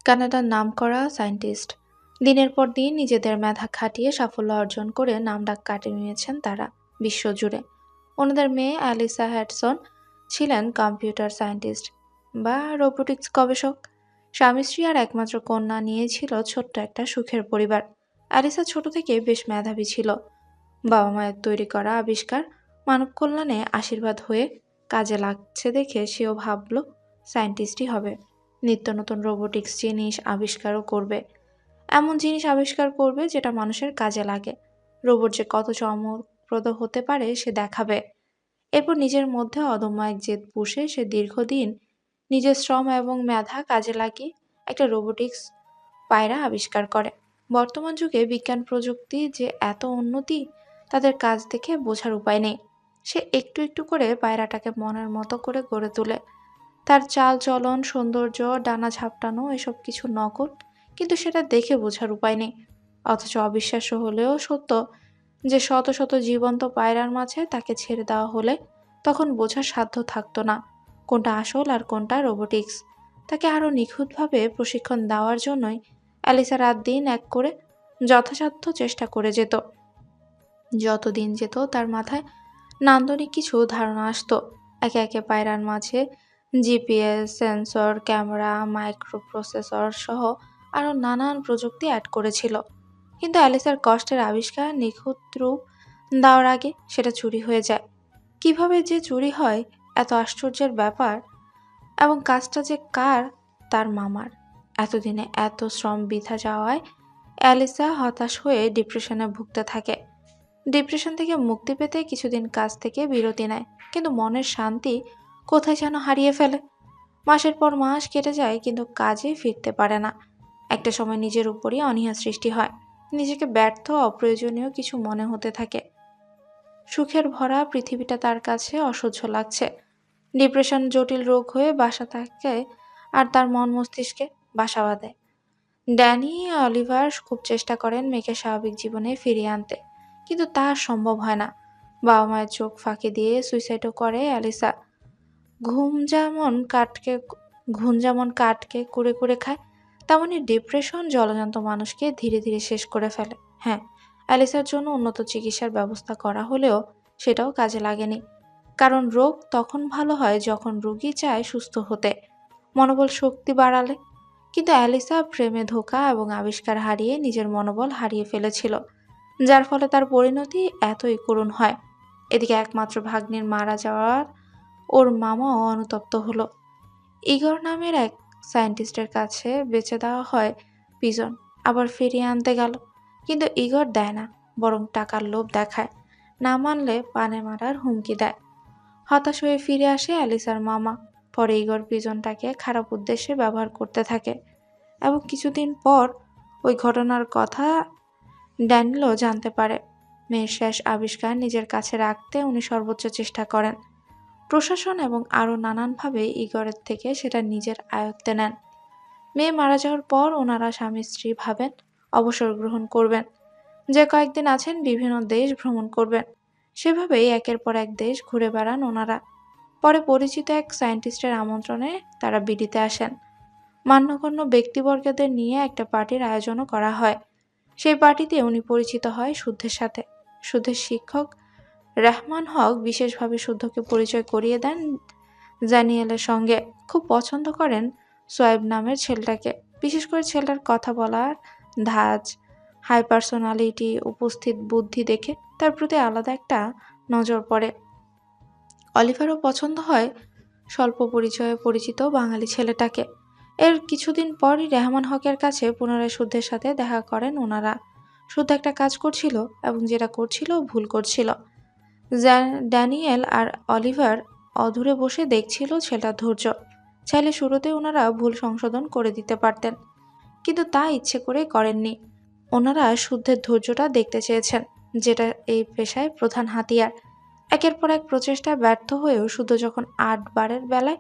কানাডার নামকরা সায়েন্টিস্ট। দিনের পর দিন নিজেদের মেধা খাটিয়ে সাফল্য অর্জন করে নামডাক কাটিয়ে নিয়েছেন তারা বিশ্বজুড়ে। ওনাদের মেয়ে অ্যালিসা হ্যাডসন ছিলেন কম্পিউটার সায়েন্টিস্ট বা রোবোটিক্স গবেষক। স্বামী স্ত্রী আর একমাত্র কন্যা নিয়ে ছিল ছোট্ট একটা সুখের পরিবার। অ্যালিসা ছোট থেকে বেশ মেধাবী ছিল। বাবা মায়ের তৈরি করা আবিষ্কার মানব কল্যাণে আশীর্বাদ হয়ে কাজে লাগছে দেখে সেও ভাবল সায়েন্টিস্টই হবে, নিত্য নতুন রোবোটিক্স জিনিস আবিষ্কারও করবে। এমন জিনিস আবিষ্কার করবে যেটা মানুষের কাজে লাগে। রোবট যে কত চমকপ্রদ হতে পারে সে দেখাবে। এরপর নিজের মধ্যে অদম্য এক জেদ পুষে সে দীর্ঘদিন নিজের শ্রম এবং মেধা কাজে লাগিয়ে একটা রোবোটিক্স পায়রা আবিষ্কার করে। বর্তমান যুগে বিজ্ঞান প্রযুক্তি যে এত উন্নতি তাদের কাজ দেখে বোঝার উপায় নেই। সে একটু একটু করে পায়রাটাকে মনের মতো করে গড়ে তোলে। তার চাল চলন, সৌন্দর্য, ডানা ঝাপটানো এসব কিছু নকল, কিন্তু সেটা দেখে বোঝার উপায় নেই। অথচ অবিশ্বাস্য হলেও সত্য যে শত শত জীবন্ত পায়রার মাঝে তাকে ছেড়ে দেওয়া হলে তখন বোঝার সাধ্য থাকতো না কোনটা আসল আর কোনটা রোবোটিক্স। তাকে আরও নিখুঁতভাবে প্রশিক্ষণ দেওয়ার জন্যই অ্যালিসা রাত দিন এক করে যথাসাধ্য চেষ্টা করে যেত। যত দিন যেত তার মাথায় নান্দনিক কিছু ধারণা আসতো। একে একে পায়রার মাঝে জিপিএস, সেন্সর, ক্যামেরা, মাইক্রোপ্রসেসর সহ আরও নানান প্রযুক্তি অ্যাড করেছিল। কিন্তু অ্যালিসার কষ্টের আবিষ্কার নিখুঁত রূপ দেওয়ার আগে সেটা চুরি হয়ে যায়। কিভাবে যে চুরি হয় এত আশ্চর্যের ব্যাপার, এবং কাজটা যে কার, তার মামার। এতদিনে এত শ্রম বৃথা যাওয়ায় অ্যালিসা হতাশ হয়ে ডিপ্রেশনে ভুগতে থাকে। ডিপ্রেশন থেকে মুক্তি পেতে কিছুদিন কাজ থেকে বিরতি নেয়, কিন্তু মনের শান্তি কোথায় যেন হারিয়ে ফেলে। মাসের পর মাস কেটে যায় কিন্তু কাজে ফিরতে পারে না। একটা সময় নিজের উপরই অনীহা সৃষ্টি হয়। নিজেকে ব্যর্থ, অপ্রয়োজনীয় কিছু মনে হতে থাকে। সুখের ভরা পৃথিবীটা তার কাছে অসহ্য লাগছে। ডিপ্রেশন জটিল রোগ হয়ে বাসা থাকে আর তার মন মস্তিষ্কে বাসা বাঁধে। ড্যানি অলিভার খুব চেষ্টা করেন মেয়েকে স্বাভাবিক জীবনে ফিরিয়ে আনতে, কিন্তু তা সম্ভব হয় না। বাবা মায়ের চোখ ফাঁকি দিয়ে সুইসাইডও করে অ্যালিসা। ঘুম যেমন কাঠকে কুড়ে কুড়ে খায়, তেমনি ডিপ্রেশন জলজান্ত মানুষকে ধীরে ধীরে শেষ করে ফেলে। হ্যাঁ, অ্যালিসার জন্য উন্নত চিকিৎসার ব্যবস্থা করা হলেও সেটাও কাজে লাগেনি। কারণ রোগ তখন ভালো হয় যখন রোগী চায় সুস্থ হতে, মনোবল শক্তি বাড়ালে। কিন্তু অ্যালিসা প্রেমে ধোঁকা এবং আবিষ্কার হারিয়ে নিজের মনোবল হারিয়ে ফেলেছিল, যার ফলে তার পরিণতি এতই করুণ হয়। এদিকে একমাত্র ভাগ্নির মারা যাওয়ার ওর মামাও অনুতপ্ত হলো। ইগর নামের এক সায়েন্টিস্টের কাছে বেচে দেওয়া হয় পিজন, আবার ফিরিয়ে আনতে গেল, কিন্তু ইগর দেয় না, বরং টাকার লোভ দেখায়। না মানলে পানে মারার হুমকি দেয়। হতাশ হয়ে ফিরে আসে অ্যালিসার মামা। পরে ইগর পিজনটাকে খারাপ উদ্দেশ্যে ব্যবহার করতে থাকে এবং কিছুদিন পর ওই ঘটনার কথা ড্যানিয়েলও জানতে পারে। মেয়ের শেষ আবিষ্কার নিজের কাছে রাখতে উনি সর্বোচ্চ চেষ্টা করেন। প্রশাসন এবং আরও নানানভাবে ইগরের থেকে সেটা নিজের আয়ত্তে নেন। মেয়ে মারা যাওয়ার পর ওনারা স্বামী স্ত্রী ভাবেন অবসর গ্রহণ করবেন, যে কয়েকদিন আছেন বিভিন্ন দেশ ভ্রমণ করবেন। সেভাবেই একের পর এক দেশ ঘুরে বেড়ান ওনারা। পরে পরিচিত এক সায়েন্টিস্টের আমন্ত্রণে তারা বিডিতে আসেন। মান্যগণ্য ব্যক্তিবর্গদের নিয়ে একটা পার্টির আয়োজনও করা হয়। সেই পার্টিতে উনি পরিচিত হয় শুদ্ধের সাথে। শুদ্ধের শিক্ষক রহমান হক বিশেষভাবে শুদ্ধকে পরিচয় করিয়ে দেন জানিয়েলের সঙ্গে। খুব পছন্দ করেন সোয়েব নামের ছেলেটাকে, বিশেষ করে ছেলেটার কথা বলার ধাঁচ, হাই পার্সোনালিটি, উপস্থিত বুদ্ধি দেখে তার প্রতি আলাদা একটা নজর পড়ে। অলিভারও পছন্দ হয় স্বল্প পরিচয়ে পরিচিত বাঙালি ছেলেটাকে। এর কিছুদিন পরই রেহমান হকের কাছে পুনরায় শুদ্ধের সাথে দেখা করেন ওনারা। শুদ্ধ একটা কাজ করছিল এবং যেটা করছিল ভুল করছিল। ড্যানিয়েল আর অলিভার অধুরে বসে দেখছিল ছেলেটার ধৈর্য। চাইলে শুরুতে ওনারা ভুল সংশোধন করে দিতে পারতেন, কিন্তু তা ইচ্ছে করে করেননি। ওনারা শুদ্ধের ধৈর্যটা দেখতে চেয়েছেন, যেটা এই পেশায় প্রধান হাতিয়ার। একের পর এক প্রচেষ্টা ব্যর্থ হয়েও শুদ্ধ যখন 8 বারের বেলায়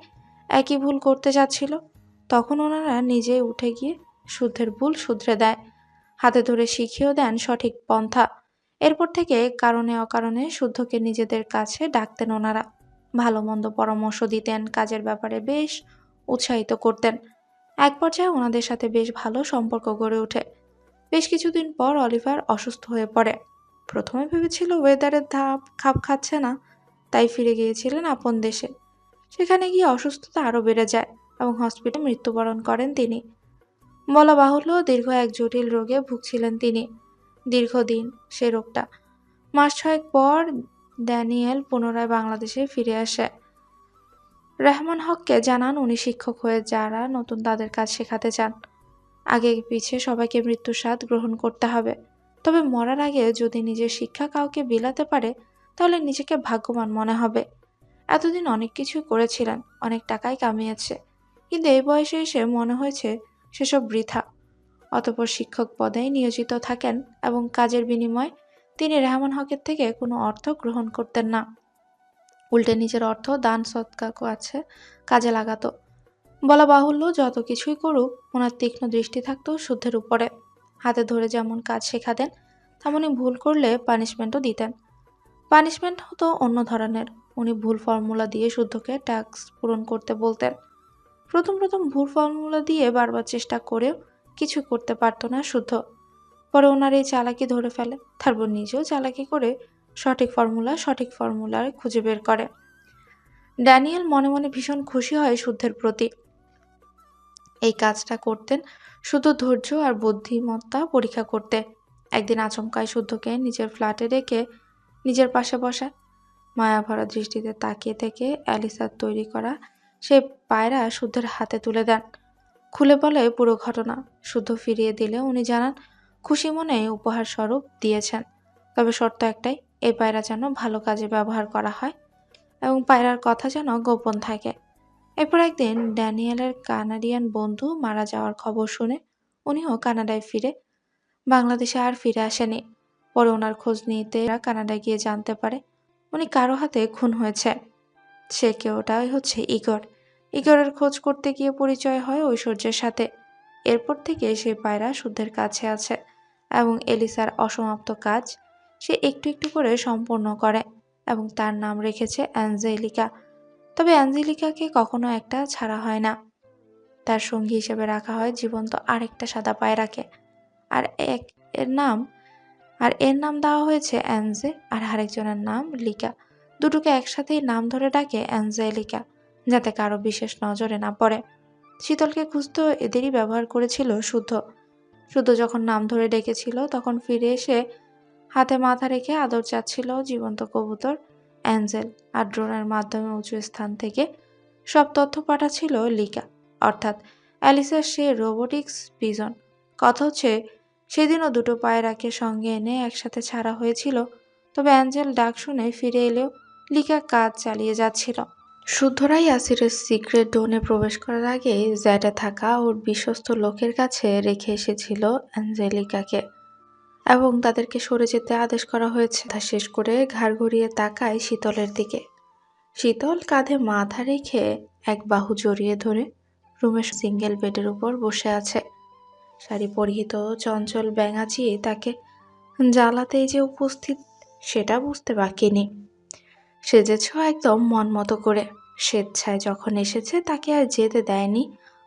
একই ভুল করতে যাচ্ছিল, তখন ওনারা নিজেই উঠে গিয়ে শুদ্ধের ভুল শুধরে দেয়, হাতে ধরে শিখিয়েও দেন সঠিক পন্থা। এরপর থেকে কারণে অকারণে শুদ্ধকে নিজেদের কাছে ডাকতেন ওনারা। ভালো মন্দ পরামর্শ দিতেন, কাজের ব্যাপারে বেশ উৎসাহিত করতেন। এক পর্যায়ে ওনাদের সাথে বেশ ভালো সম্পর্ক গড়ে ওঠে। বেশ কিছুদিন পর অলিভার অসুস্থ হয়ে পড়ে। প্রথমে ভেবেছিল ওয়েদারের ধাপ খাপ খাচ্ছে না, তাই ফিরে গিয়েছিলেন আপন দেশে। সেখানে গিয়ে অসুস্থতা আরও বেড়ে যায় এবং হসপিটালে মৃত্যুবরণ করেন তিনি। বলা বাহুল্য, দীর্ঘ এক জটিল রোগে ভুগছিলেন তিনি। দীর্ঘদিন সে রোগটা। মাস 6 পর ড্যানিয়েল পুনরায় বাংলাদেশে ফিরে আসে। রেহমান হককে জানান উনি শিক্ষক হয়ে যারা নতুন তাদের কাজ শেখাতে চান। আগে পিছে সবাইকে মৃত্যুর স্বাদ গ্রহণ করতে হবে, তবে মরার আগে যদি নিজের শিক্ষা কাউকে বিলাতে পারে তাহলে নিজেকে ভাগ্যবান মনে হবে। এতদিন অনেক কিছুই করেছিলেন, অনেক টাকাই কামিয়েছে, কিন্তু এই বয়সে এসে মনে হয়েছে সেসব বৃথা। অতঃপর শিক্ষক পদেই নিয়োজিত থাকেন এবং কাজের বিনিময়ে তিনি রেহমান হকের থেকে কোনো অর্থ গ্রহণ করতেন না। উল্টে নিজের অর্থ দান সৎকার আছে কাজে লাগাতো। বলা বাহুল্য, যত কিছুই করুক ওনার তীক্ষ্ণ দৃষ্টি থাকতো শুদ্ধের উপরে। হাতে ধরে যেমন কাজ শেখাতেন, তেমনি ভুল করলে পানিশমেন্টও দিতেন। পানিশমেন্ট হতো অন্য ধরনের। উনি ভুল ফর্মুলা দিয়ে শুদ্ধকে টাস্ক পূরণ করতে বলতেন। প্রথম ভুল ফর্মুলা দিয়ে বারবার চেষ্টা করেও কিছু করতে পারত না শুদ্ধ। পরে ওনার এই চালাকি ধরে ফেলে, তারপর নিজেও চালাকি করে সঠিক ফর্মুলায় খুঁজে বের করে। ড্যানিয়েল মনে মনে ভীষণ খুশি হয় শুদ্ধের প্রতি। এই কাজটা করতেন শুধু ধৈর্য আর বুদ্ধিমত্তা পরীক্ষা করতে। একদিন আচমকায় শুদ্ধকে নিজের ফ্ল্যাটে রেখে নিজের পাশে বসায়। মায়াভরা দৃষ্টিতে তাকিয়ে থেকে অ্যালিসার তৈরি করা সেই পায়রা শুদ্ধের হাতে তুলে দেন। খুলে বলে পুরো ঘটনা। শুদ্ধ ফিরিয়ে দিলে উনি জানান খুশি মনে উপহার স্বরূপ দিয়েছেন, তবে শর্ত একটাই, এই পায়রা যেন ভালো কাজে ব্যবহার করা হয় এবং পায়রার কথা যেন গোপন থাকে। এরপর একদিন ড্যানিয়েলের কানাডিয়ান বন্ধু মারা যাওয়ার খবর শুনে উনিও কানাডায় ফিরে বাংলাদেশে আর ফিরে আসেনি। পরে ওনার খোঁজ নিতে কানাডায় গিয়ে জানতে পারে উনি কারো হাতে খুন হয়েছে। সে কেউটাই হচ্ছে ইগর। ইগরের খোঁজ করতে গিয়ে পরিচয় হয় ঐশ্বর্যের সাথে। এরপর থেকে সে পায়রা শুদ্ধের কাছে আছে এবং এলিসার অসমাপ্ত কাজ সে একটু একটু করে সম্পূর্ণ করে এবং তার নাম রেখেছে অ্যাঞ্জেলিকা। তবে অ্যাঞ্জেলিকাকে কখনো একটা ছাড়া হয় না। তার সঙ্গী হিসেবে রাখা হয় জীবন্ত আরেকটা সাদা পায়রাকে, আর এর নাম দেওয়া হয়েছে অ্যাঞ্জে, আর আরেকজনের নাম লিকা। দুটোকে একসাথেই নাম ধরে ডাকে অ্যাঞ্জেলিকা, যাতে কারো বিশেষ নজরে না পড়ে। শীতলকে খুঁজতে এদেরই ব্যবহার করেছিল শুদ্ধ। যখন নাম ধরে ডেকেছিল তখন ফিরে এসে হাতে মাথা রেখে আদর চাচ্ছিল জীবন্ত কবুতর অ্যাঞ্জেল, আর ড্রোনের মাধ্যমে উঁচু স্থান থেকে সব তথ্য পাঠাচ্ছিল লিকা, অর্থাৎ অ্যালিসার সে রোবোটিক্স পিজন। কথা হচ্ছে সেদিনও দুটো পায়রাকে সঙ্গে এনে একসাথে ছাড়া হয়েছিল, তবে অ্যাঞ্জেল ডাক শুনে ফিরে এলেও লিকা কাজ চালিয়ে যাচ্ছিল। শুদ্ধরাই ইয়াসিরের সিক্রেট ডোনে প্রবেশ করার আগে জ্যাডে থাকা ওর বিশ্বস্ত লোকের কাছে রেখে এসেছিল অ্যাঞ্জেলিকাকে এবং তাদেরকে সরে যেতে আদেশ করা হয়েছে। তা শেষ করে ঘাড় ঘুরিয়ে তাকায় শীতলের দিকে। শীতল কাঁধে মাথা রেখে এক বাহু জড়িয়ে ধরে রুমের সিঙ্গেল বেডের উপর বসে আছে। শাড়ি পরিহিত চঞ্চল ব্যাঙাচি তাকে জ্বালাতেই যে উপস্থিত সেটা বুঝতে বাকি নেই। সেজেছ একদম মন মতো করে। স্বেচ্ছায় যখন এসেছে তাকে আর যেতে দেয়নি,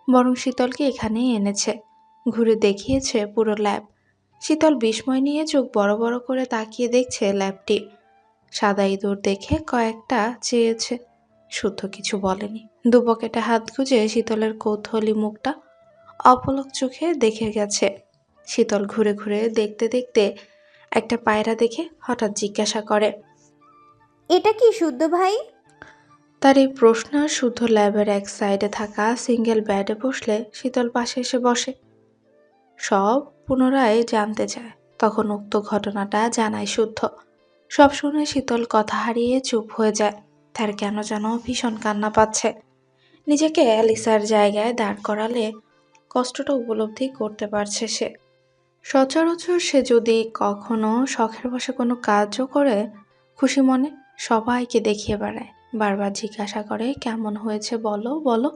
বরং শীতলকে এখানেই এনেছে। ঘুরে দেখিয়েছে পুরো ল্যাব। শীতল বিস্ময় নিয়ে চোখ বড় বড় করে তাকিয়ে দেখছে ল্যাবটি। সাদা ইঁদুর দেখে কয়েকটা চেয়েছে, শুদ্ধ কিছু বলেনি। দুপকেটে হাত গুজে শীতলের কৌতূহলী মুখটা অপলক চোখে দেখে গেছে। শীতল ঘুরে ঘুরে দেখতে দেখতে একটা পায়রা দেখে হঠাৎ জিজ্ঞাসা করে, এটা কি শুদ্ধ ভাই? তার এই প্রশ্ন শুদ্ধ ল্যাবের এক সাইডে থাকা সিঙ্গেল বেডে বসলে শীতল পাশে এসে বসে। সব পুনরায় জানতে চায়। তখন উক্ত ঘটনাটা জানায় শুদ্ধ। সব শুনে শীতল কথা হারিয়ে চুপ হয়ে যায়। তার কেন যেন ভীষণ কান্না পাচ্ছে। নিজেকে অ্যালিসার জায়গায় দাঁড় করালে কষ্টটা উপলব্ধি করতে পারছে সে। সচরাচর সে যদি কখনো শখের বশে কোনো কাজও করে, খুশি মনে সবাইকে দেখিয়ে বেড়ায়, বারবার জিজ্ঞাসা করে কেমন হয়েছে বলো বলো।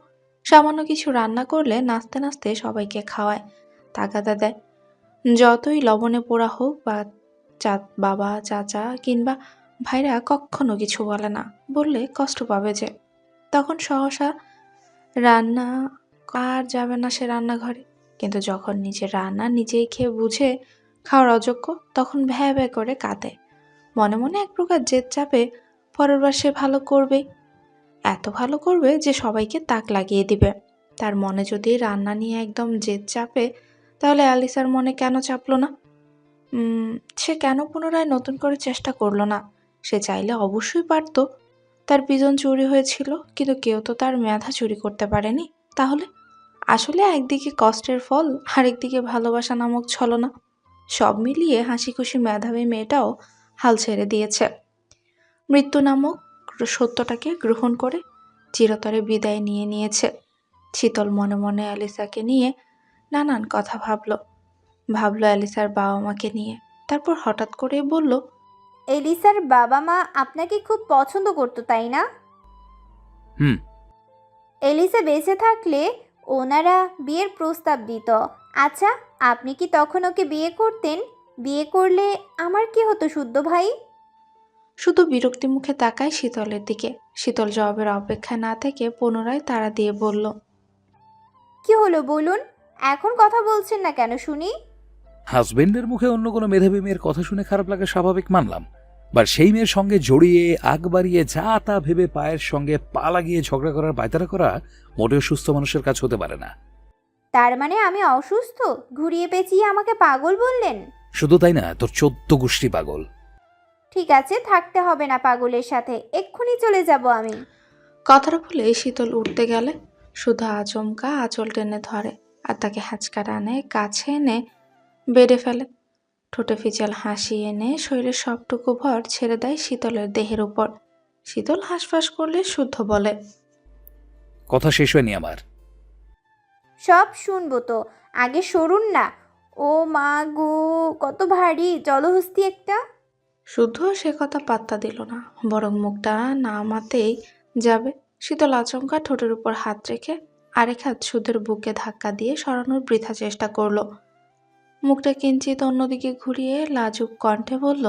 সামান্য কিছু রান্না করলে নাচতে নাচতে সবাইকে খাওয়ায়, তাগাদা দেয়। যতই লবণে পোড়া হোক বা বাবা চাচা কিংবা ভাইরা কখনো কিছু বলে না, বললে কষ্ট পাবে যে। তখন সহসা রান্না আর যাবে না সে রান্নাঘরে। কিন্তু যখন নিজের রান্না নিজেই খেয়ে বুঝে খাওয়ার অযোগ্য, তখন ভ্যা ভ্যা করে কাঁদে। মনে মনে এক প্রকার জেদ চাপে, পরের বার সে ভালো করবে, এত ভালো করবে যে সবাইকে তাক লাগিয়ে দিবে। তার মনে যদি রান্না নিয়ে একদম জেদ চাপে, তাহলে অ্যালিসার মনে কেন চাপলো না? সে কেন পুনরায় নতুন করে চেষ্টা করলো না? সে চাইলে অবশ্যই পারত। তার পিজন চুরি হয়েছিল, কিন্তু কেউ তো তার মেধা চুরি করতে পারেনি। তাহলে আসলে একদিকে কষ্টের ফল, আরেকদিকে ভালোবাসা নামক ছলনা, সব মিলিয়ে হাসি খুশি মেধাবী মেয়েটাও হাল ছেড়ে দিয়েছে। মৃত্যু নামক সত্যটাকে গ্রহণ করে চিরতরে বিদায় নিয়ে নিয়েছে। শীতল মনে মনে অ্যালিসাকে নিয়ে নানান কথা ভাবলো অ্যালিসার বাবা মাকে নিয়ে। তারপর হঠাৎ করে বলল, এলিসার বাবা মা আপনাকে খুব পছন্দ করতো, তাই না? হুম। এলিসা বেঁচে থাকলে ওনারা বিয়ের প্রস্তাব দিত। আচ্ছা, আপনি কি তখন ওকে বিয়ে করতেন? বিয়ে করলে আমার কি হতো শুদ্ধ ভাই? শুধু বিরক্তি মুখে তাকায় শীতলের দিকে। শীতল জবাবের অপেক্ষা না থেকে পুনরায় তাড়া দিয়ে বলল, কি হলো বলুন, এখন কথা বলছেন না কেন শুনি? হাজবেন্ডের মুখে অন্য কোনো মেধাবী মেয়ের কথা শুনে খারাপ লাগা স্বাভাবিক মানলাম, বাট সেই মেয়ের সঙ্গে জড়িয়ে আগ বাড়িয়ে যা তা ভেবে পায়ের সঙ্গে পা লাগিয়ে ঝগড়া করার পায়তারা করা মোটেও সুস্থ মানুষের কাজ হতে পারে না। তার মানে আমি অসুস্থ? ঘুরিয়ে পেঁচিয়ে আমাকে পাগল বললেন? শুধু তাই না, তোর 14 গোষ্ঠী পাগল। ঠিক আছে, থাকতে হবে না পাগলের সাথে, এক্ষুনি চলে যাব আমি। কথাটা বলে শীতল উঠতে গেলে শুধু আচমকা আঁচল টেনে ধরে আর তাকে হ্যাঁচকা টানে কাছে এনে বেডে ফেলে। ঠোঁটে ফিচাল হাসি এনে শরীরের সবটুকু ভর ছেড়ে দেয় শীতলের দেহের উপর। শীতল হাঁসফাঁস করলে শুদ্ধ বলে, কথা শেষ হয়নি আমার। সব শুনবো তো, আগে সরুন না। ও মা গো, কত ভারী জলহস্তি একটা। শুদ্ধ সে কথা পাত্তা দিল না, বরং মুখটা নামাতেই যাবে, শীতল আচমকা ঠোঁটের উপর হাত রেখে আরেক হাত শুদ্ধের বুকে ধাক্কা দিয়ে সরানোর বৃথা চেষ্টা করলো। মুখটা কিঞ্চিত অন্যদিকে ঘুরিয়ে লাজুক কণ্ঠে বলল,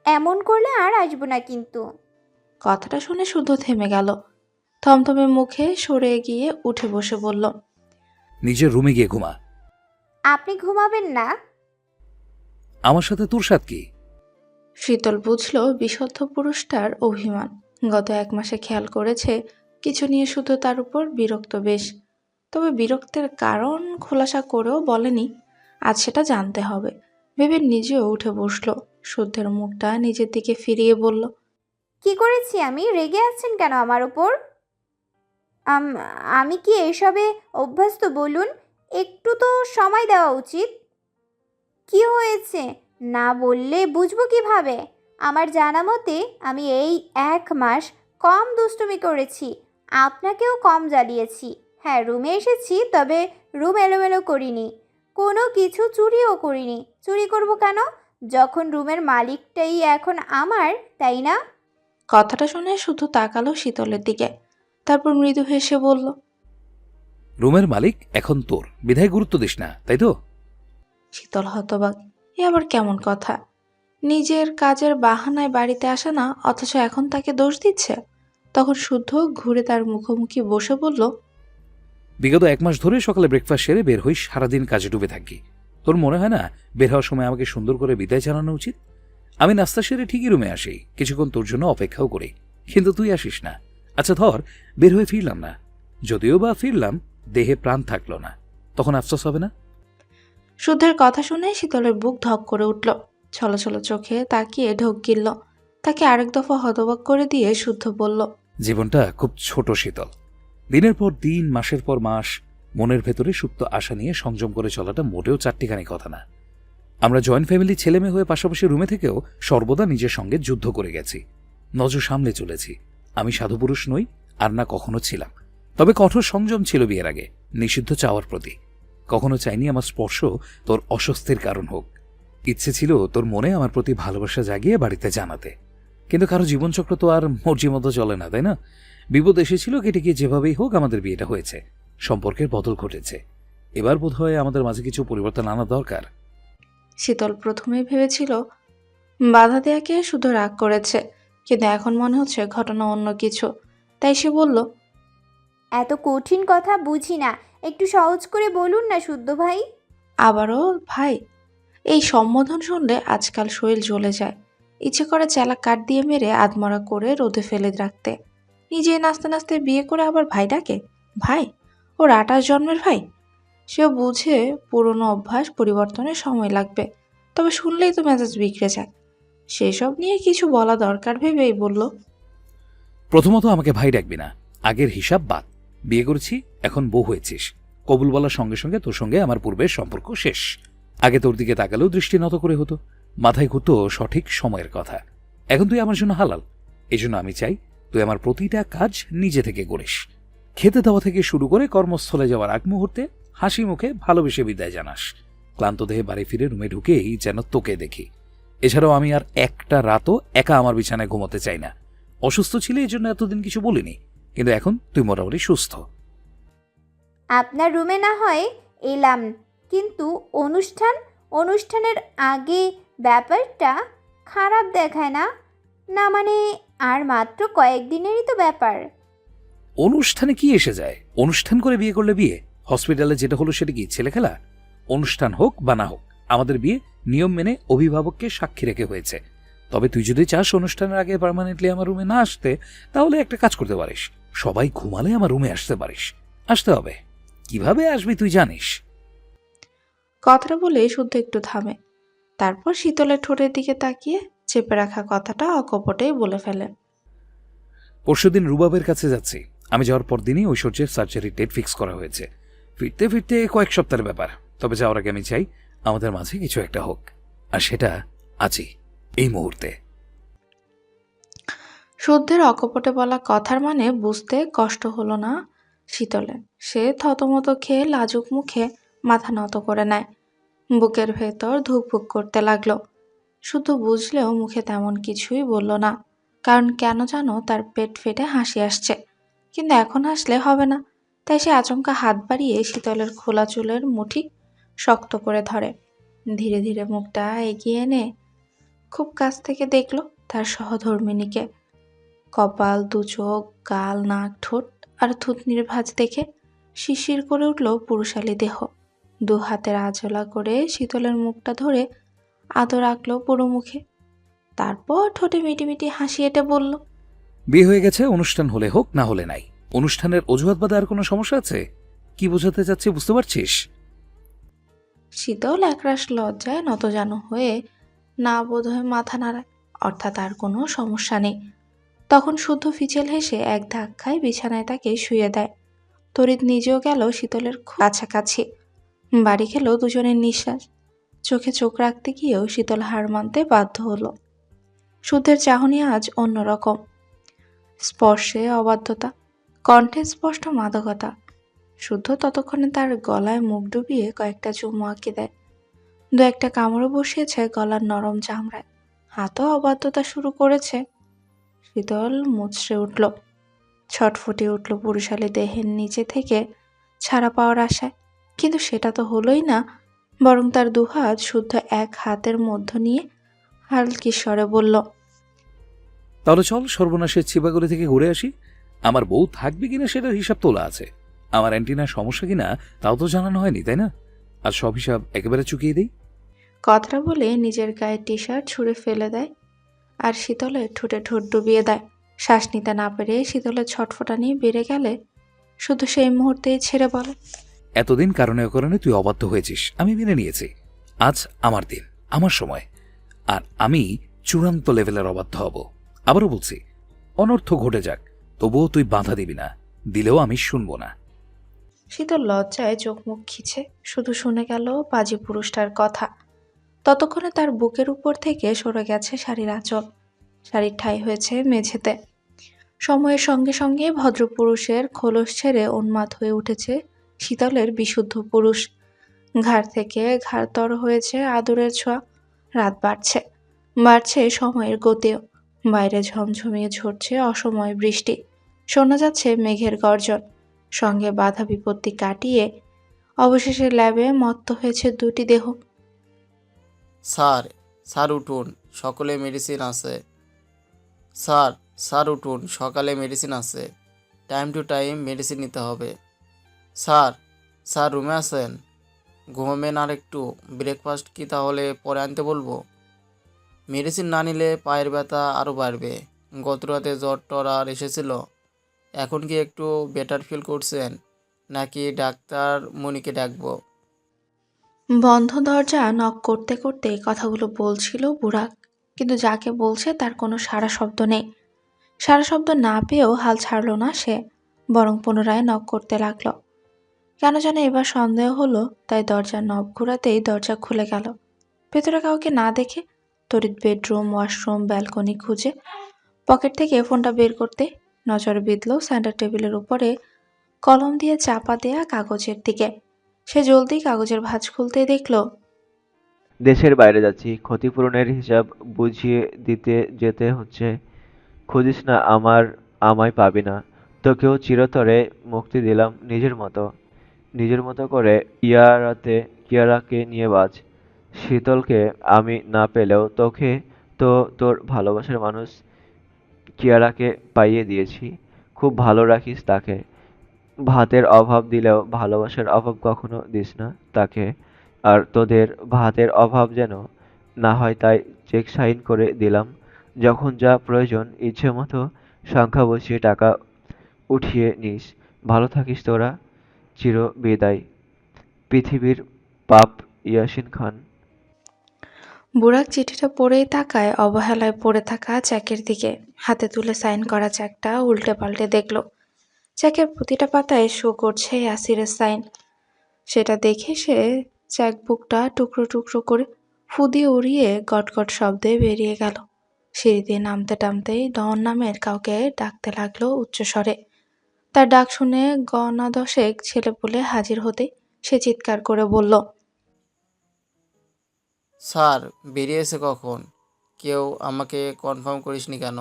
এমন করলে আর আসবো না কিন্তু। কথাটা শুনে শুদ্ধ থেমে গেল। থমথমে মুখে সরে গিয়ে উঠে বসে বলল, নিজের রুমে গিয়ে ঘুমা। আপনি ঘুমাবেন না? আমার সাথে তোর সাথ কি? শীতল বুঝল বিশুদ্ধ পুরুষটার অভিমান। গত 1 মাসে খেয়াল করেছে কিছু নিয়ে শুধু তার উপর বিরক্ত বেশ। তবে বিরক্তের কারণ খোলাসা করেও বলেনি, আজ সেটা জানতে হবে ভেবে নিজেও উঠে বসলো। শুদ্ধের মুখটা নিজের দিকে ফিরিয়ে বলল, কি করেছি আমি? রেগে আছেন কেন আমার ওপর? আমি কি এসবে অভ্যস্ত বলুন? একটু তো সময় দেওয়া উচিত। কি হয়েছে না বললে বুঝবো কিভাবে? আমার জানা মতে আমি এই 1 মাস কম দুষ্টুমি করেছি, আপনাকেও কম জ্বালিয়েছি। হ্যাঁ, রুমে এসেছি, তবে রুম এলোমেলো করিনি, কোনো কিছু চুরিও করিনি। চুরি করব কেন, যখন রুমের মালিকটাই এখন আমার, তাই না? কথাটা শুনে শুধু তাকালো শীতলের দিকে, তারপর মৃদু হেসে বলল, রুমের মালিক এখন তোর, বিধায় গুরুত্ব দিস না, তাই তো? শীতল হতবাক, এ আবার কেমন কথা? নিজের কাজের বাহানায় বাড়িতে আসে না, অথচ এখন তাকে দোষ দিচ্ছে। তখন শুদ্ধ ঘুরে তার মুখোমুখি বসে বলল, বিগত 1 মাস ধরে সকালে ব্রেকফাস্ট সেরে বের হই, সারাদিন কাজে ডুবে থাকি। তোর মনে হয় না বের হওয়ার সময় আমাকে সুন্দর করে বিদায় জানানো উচিত? আমি নাস্তা সেরে ঠিকই রুমে আসি, কিছুক্ষণ তোর জন্য অপেক্ষাও করি, কিন্তু তুই আসিস না। আচ্ছা ধর বের হয়ে ফিরলাম না, যদিও বা ফিরলাম, দেহে প্রাণ থাকলো না, তখন আফসোস হবে না? শুদ্ধের কথা শুনে শীতলের বুক ধক করে উঠল। ছলছল চোখে তাকিয়ে ঢোক গিলল। তাকে আরেক দফা হতবাক করে দিয়ে শুদ্ধ বলল, জীবনটা খুব ছোট শীতল। দিনের পর দিন, মাসের পর মাস মনের ভেতরে সুপ্ত আশা নিয়ে সংযম করে চলাটা মোটেও চারটিখানি কথা না। আমরা জয়েন্ট ফ্যামিলি ছেলেমেয়ে হয়ে পাশাপাশি রুমে থেকেও সর্বদা নিজের সঙ্গে যুদ্ধ করে গেছি, নজর সামলে চলেছি। আমি সাধুপুরুষ নই, আর না কখনো ছিলাম। তবে কঠোর সংযম ছিল বিয়ের আগে, নিষিদ্ধ চাওয়ার প্রতি। কখনো চাইনি আমার স্পর্শ তোর অস্বস্তির কারণ হোক। ইচ্ছে ছিল তোর মনে আমার প্রতি ভালোবাসা জাগিয়ে বাড়িতে জানাতে। কিন্তু কারো জীবনচক্র তো আর মর্জি মতো চলে না, তাই না? বিপদ এসেছিল, কেটে গিয়ে যেভাবেই হোক আমাদের বিয়েটা হয়েছে, সম্পর্কের বদল ঘটেছে। এবার বোধহয় আমাদের মাঝে কিছু পরিবর্তন আনা দরকার। শীতল প্রথমেই ভেবেছিল বাধা দেয়াকে শুধু রাগ করেছে, কিন্তু এখন মনে হচ্ছে ঘটনা অন্য কিছু। তাই সে বলল, এত কঠিন কথা বুঝি না, একটু সহজ করে বলুন না শুদ্ধ ভাই। আবারও ভাই? এই সম্বোধন শুনলে আজকাল শরীর জ্বলে যায়। ইচ্ছে করে চেলা কাঠ দিয়ে মেরে আধমরা করে রোদে ফেলে রাখতে। নিজে নাচতে নাচতে বিয়ে করে আবার ভাই ডাকে। ভাই? ওর 28 জন্মের ভাই। সে বুঝে পুরনো অভ্যাস পরিবর্তনের সময় লাগবে, তবে শুনলেই তো মেজাজ বিগড়ে যায়। সেসব নিয়ে কিছু বলা দরকার ভেবেই বলল, প্রথমত আমাকে ভাই ডাকবি না, আগের হিসাব বাদ। বিয়ে করেছি, এখন বউ হয়েছিস। কবুল বলার সঙ্গে সঙ্গে তোর সঙ্গে আমার পূর্বের সম্পর্ক শেষ। আগে তোর দিকে তাকালেও দৃষ্টি নত করে হতো, মাথায় ঘুরতো সঠিক সময়ের কথা। এখন তুই আমার জন্য হালাল। এই জন্য আমি চাই তুই আমার প্রতিটা কাজ নিজে থেকে করিস। খেতে দেওয়া থেকে শুরু করে কর্মস্থলে যাওয়ার আগ মুহূর্তে হাসি মুখে ভালোবেসে বিদায় জানাস। ক্লান্ত দেহে বাড়ি ফিরে রুমে ঢুকেই যেন তোকে দেখি। এছাড়াও আমি আর একটা রাতও একা আমার বিছানায় ঘুমোতে চাই না। অসুস্থ ছিলে, এই জন্য এতদিন কিছু বলিনি, কিন্তু এখন তুই মোটামুটি সুস্থ। আপনার রুমে না হয় এলাম, কিন্তু অনুষ্ঠানের আগে ব্যাপারটা খারাপ দেখায় না? না মানে আর মাত্র কয়েকদিনেরই তো ব্যাপার। অনুষ্ঠানে কি এসে যায়? অনুষ্ঠান করে বিয়ে করলে বিয়ে? হসপিটালে যেটা হলো সেটা কি ছেলে খেলা? অনুষ্ঠান হোক বা না হোক, আমাদের বিয়ে নিয়ম মেনে অভিভাবককে সাক্ষী রেখে হয়েছে। তবে তুই যদি চাস অনুষ্ঠানের আগে পার্মানেন্টলি আমার রুমে না আসতে, তাহলে একটা কাজ করতে পারিস, সবাই ঘুমালে আমার রুমে আসতে পারিস। আসতে হবে। কিভাবে আসবি তুই জানিস। কথাটা বলে শুদ্ধ একটু থামে। তারপর শীতলের ঠোঁটের দিকে তাকিয়ে চেপে রাখা কথাটা অকপটেই বলে ফেলে, পরশুদিন রুবাবের কাছে যাচ্ছি। আমি যাওয়ার পর দিনই ঐশ্বর্যের সার্জারি ডেট ফিক্স করা হয়েছে। ফিরতে ফিরতে কয়েক সপ্তাহের ব্যাপার। তবে যাওয়ার আগে আমি চাই আমাদের মাঝে কিছু একটা হোক, আর সেটা আজই, এই মুহূর্তে। শুদ্ধের অকপটে বলা কথার মানে বুঝতে কষ্ট হলো না শীতলের। সে থতমত খেয়ে লাজুক মুখে মাথা নত করে নেয়। বুকের ভেতর ধুকপুক করতে লাগলো। শুধু বুঝলেও মুখে তেমন কিছুই বলল না, কারণ কেন জানো তার পেট ফেটে হাসি আসছে। কিন্তু এখন হাসলে হবে না, তাই সে আচমকা হাত বাড়িয়ে শীতলের খোলা চুলের মুঠি শক্ত করে ধরে। ধীরে ধীরে মুখটা এগিয়ে এনে খুব কাছ থেকে দেখলো তার সহধর্মিণীকে। কপাল, দু চোখ, গাল, নাক, ঠোঁট আর থুতনির ভাঁজ দেখে শিরশির করে উঠল পুরুষালী দেহ। দু হাতের আঁচলা করে শীতলের মুখটা ধরে আদর রাখলো পুরো মুখে। তারপর ঠোঁটে মিটিমিটি হাসি এঁটে বলল, বিয়ে হয়ে গেছে, অনুষ্ঠান হলে হোক না হলে নাই। অনুষ্ঠানের অজুহাত বাদে আর কোনো সমস্যা আছে? কি বোঝাতে চাচ্ছি বুঝতে পারছিস? শীতল একরাশ লজ্জায় নতজানু হয়ে না বোধহয় মাথা নাড়ায়, অর্থাৎ আর কোনো সমস্যা নেই। তখন শুদ্ধ ফিচেল হেসে এক ধাক্কায় বিছানায় তাকে শুয়ে দেয়। তড়িৎ নিজেও গেল শীতলের কাছাকাছি। বাড়ি খেল দুজনের নিঃশ্বাস। চোখে চোখ রাখতে গিয়েও শীতল হার মানতে বাধ্য হলো। শুদ্ধের চাহনি আজ অন্যরকম। স্পর্শে অবাধ্যতা, কণ্ঠে স্পষ্ট মাদকতা। শুদ্ধ ততক্ষণে তার গলায় মুখ ডুবিয়ে কয়েকটা চুমু আঁকি দেয়। দু একটা কামড়ও বসিয়েছে গলার নরম চামড়ায়। হাতও অবাধ্যতা শুরু করেছে। শীতল মুচড়ে উঠল, ছটফটে উঠল পুরুষালী দেহের নিচে থেকে ছাড়া পাওয়ার আশায়। কিন্তু সেটা তো হলোই না, বরং তার দুহাত শুদ্ধ এক হাতের মধ্য নিয়ে হালকি স্বরে বলল, তাহলে চল সর্বনাশের ছিপাগুলি থেকে ঘুরে আসি। আমার বউ থাকবে কিনা সেটার হিসাব তোলা আছে। আমার অ্যান্টিনার সমস্যা কিনা তাও তো জানানো হয়নি, তাই না? আর সব হিসাব একেবারে চুকিয়ে দিই। কথাটা বলে নিজের গায়ে টি শার্ট ছুঁড়ে ফেলে দেয় আর শীতলের ঠোঁটে ঠোঁট ডুবিয়ে দেয়। শ্বাস নিতে না পেরে শীতলের ছটফটানি বেড়ে গেলে শুধু সেই মুহূর্তেই ছেড়ে বলে, এতদিন কারণে অকারণে তুই অবাধ্য হয়েছিস, আমি মেনে নিয়েছি। আজ আমার দিন, আমার সময়, আর আমি চূড়ান্ত লেভেলের অবাধ্য হব। আবারও বলছি, অনর্থ ঘটে যাক, তবুও তুই বাধা দিবি না, দিলেও আমি শুনবো না। শীতল লজ্জায় চোখ মুখ খিচে শুধু শুনে গেল পাজি পুরুষটার কথা। ততক্ষণে তার বুকের উপর থেকে সরে গেছে শাড়ির আঁচল, শাড়ির ঠাঁই হয়েছে মেঝেতে। সময়ের সঙ্গে সঙ্গে ভদ্রপুরুষের খোলস ছেড়ে উন্মাদ হয়ে উঠেছে শীতলের বিশুদ্ধ পুরুষ। ঘাড় থেকে ঘাড়তর হয়েছে আদরের ছোঁয়া। রাত বাড়ছে, বাড়ছে সময়ের গতিও। বাইরে ঝমঝমিয়ে ঝরছে অসময় বৃষ্টি, শোনা যাচ্ছে মেঘের গর্জন। সঙ্গে বাধা বিপত্তি কাটিয়ে অবশেষে ল্যাবে মত্ত হয়েছে দুটি দেহ। স্যার, স্যার উঠুন, সকলে মেডিসিন আছে। স্যার, স্যার উঠুন, সকালে মেডিসিন আছে। টাইম টু টাইম মেডিসিন নিতে হবে। স্যার, স্যার রুমে আছেন? ঘুমাবেন আর একটু? ব্রেকফাস্ট কি তাহলে পরে আনতে বলবো? মেডিসিন না নিলে পায়ের ব্যথা আরও বাড়বে। গত রাতে জ্বর টর আর এসেছিল। এখন কি একটু বেটার ফিল করছেন, নাকি ডাক্তার মনিকে ডাকবো? বন্ধ দরজা নক করতে করতে কথাগুলো বলছিল বুরাক, কিন্তু যাকে বলছে তার কোনো সাড়া শব্দ নেই। সাড়া শব্দ না পেয়েও হাল ছাড়ল না সে, বরং পুনরায় নক করতে লাগলো। কেন যেন এবার সন্দেহ হলো, তাই দরজার নব ঘোরাতেই দরজা খুলে গেল। ভেতরে কাউকে না দেখে তড়িৎ বেডরুম, ওয়াশরুম, ব্যালকনি খুঁজে পকেট থেকে ফোনটা বের করতে নজরে বিঁধল সেন্টার টেবিলের উপরে কলম দিয়ে চাপা দেয়া কাগজের দিকে। সে জলদি কাগজের ভাঁজ খুলতেই দেখল দেশের বাইরে যাচ্ছি, ক্ষতিপূরণের হিসাব বুঝিয়ে দিতে যেতে হচ্ছে। খুঁজিস না আমায় পাবি না। তোকেও চিরতরে মুক্তি দিলাম নিজের মতো করে কিয়ারাকে নিয়ে বাঁচ। শীতলকে আমি না পেলেও তোকে তো তোর ভালোবাসার মানুষ কিয়ারাকে পাইয়ে দিয়েছি। খুব ভালো রাখিস তাকে। ভাতের অভাব দিলেও ভালোবাসার অভাব কখনো দিস না তাকে। আর তোদের ভাতের অভাব যেন না হয় তাই চেক সাইন করে দিলাম। যখন যা প্রয়োজন ইচ্ছে মতো সংখ্যা বসিয়ে টাকা উঠিয়ে নিস। ভালো থাকিস তোরা। চির বিদায়। পৃথিবীর পাপ ইয়াসিন খান। বুরাক চিঠিটা পড়েই তাকায় অবহেলায় পড়ে থাকা চেকের দিকে। হাতে তুলে সাইন করা চেকটা উল্টে পাল্টে দেখল। চেকের প্রতিটা পাতায় শো করছে ইয়াসিরের সাইন। সেটা দেখে সে চেকবুকটা টুকরো টুকরো করে ফু দিয়ে উড়িয়ে গটগট শব্দে বেরিয়ে গেল। সিঁড়ি দিয়ে নামতে নামতেই ডন নামের কাউকে ডাকতে লাগলো উচ্চস্বরে। তার ডাক শুনে গণা দশেক ছেলে পুলে হাজির হতে সে চিৎকার করে বলল, স্যার, বেরিয়েছে কখন? কেউ আমাকে কনফার্ম করিসনি কেন?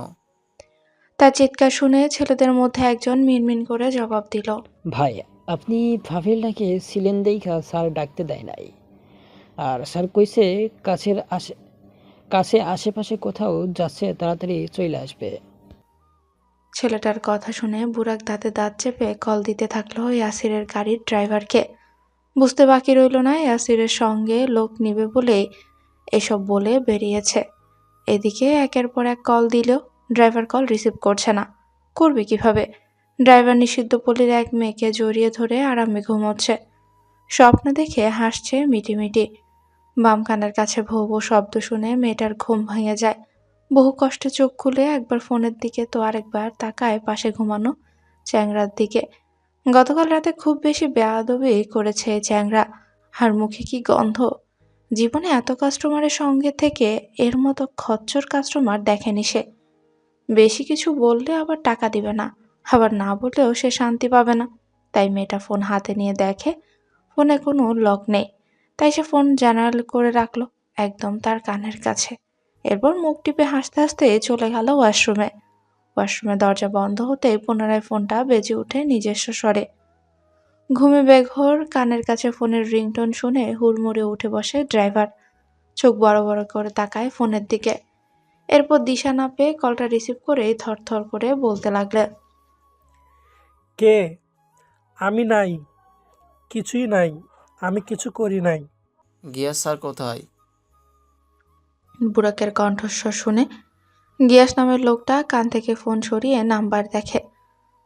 তার চিৎকার শুনে ছেলেদের মধ্যে একজন মিনমিন করে জবাব দিল, ভাই, আপনি ভাবিলটাকে ছিলেন দেইখা স্যার ডাকতে দেয় নাই। আর স্যার কইছে কাছে আশেপাশে কোথাও যাচ্ছে, তাড়াতাড়ি চলে আসবে। ছেলেটার কথা শুনে বুরাক দাঁতে দাঁত চেপে কল দিতে থাকলো ইয়াসিরের গাড়ির ড্রাইভারকে। বুঝতে বাকি রইল না ইয়াসিরের সঙ্গে লোক নিবে বলে এসব বলে বেরিয়েছে। এদিকে একের পর এক কল দিলেও ড্রাইভার কল রিসিভ করছে না। করবে কিভাবে? ড্রাইভার নিষিদ্ধ পল্লীর এক মেয়েকে জড়িয়ে ধরে আরামে ঘুমোচ্ছে। স্বপ্ন দেখে হাসছে মিটিমিটি। বাম কানের কাছে ভৌ ভৌ শব্দ শুনে মেয়েটার ঘুম ভেঙে যায়। বহু কষ্টে চোখ খুলে একবার ফোনের দিকে তো আরেকবার তাকায় পাশে ঘুমানো চ্যাংড়ার দিকে। গতকাল রাতে খুব বেশি বেয়াদবি করেছে এই চ্যাংড়া। আর মুখে কি গন্ধ! জীবনে এত কাস্টমারের সঙ্গে থেকে এর মতো খচ্চর কাস্টমার দেখেনি সে। বেশি কিছু বললে আবার টাকা দিবে না, আবার না বললেও সে শান্তি পাবে না। তাই মেয়েটা ফোন হাতে নিয়ে দেখে ফোনে কোনো লক নেই। তাই সে ফোন জেনারেল করে রাখলো একদম তার কানের কাছে। এরপর মুখ টিপে হাসতে হাসতে চলে গেল ওয়াশরুমে। ওয়াশরুমে দরজা বন্ধ হতেই পুনরায় ফোনটা বেজে ওঠে নিজস্ব স্বরে। ঘুমে বেঘোর কানের কাছে ফোনের রিংটোন শুনে হুড়মুড়ে উঠে বসে ড্রাইভার। চোখ বড় বড় করে তাকায় ফোনের দিকে। এরপর দিশা না পেয়ে কলটা রিসিভ করে থরথর করে বলতে লাগলে, কে? আমি নাই, কিছুই নাই, আমি কিছু করি নাই। গিয়াস স্যার কোথায়? বুড়াকের কণ্ঠস্বর শুনে গিয়াস নামের লোকটা কান থেকে ফোন সরিয়ে নাম্বার দেখে।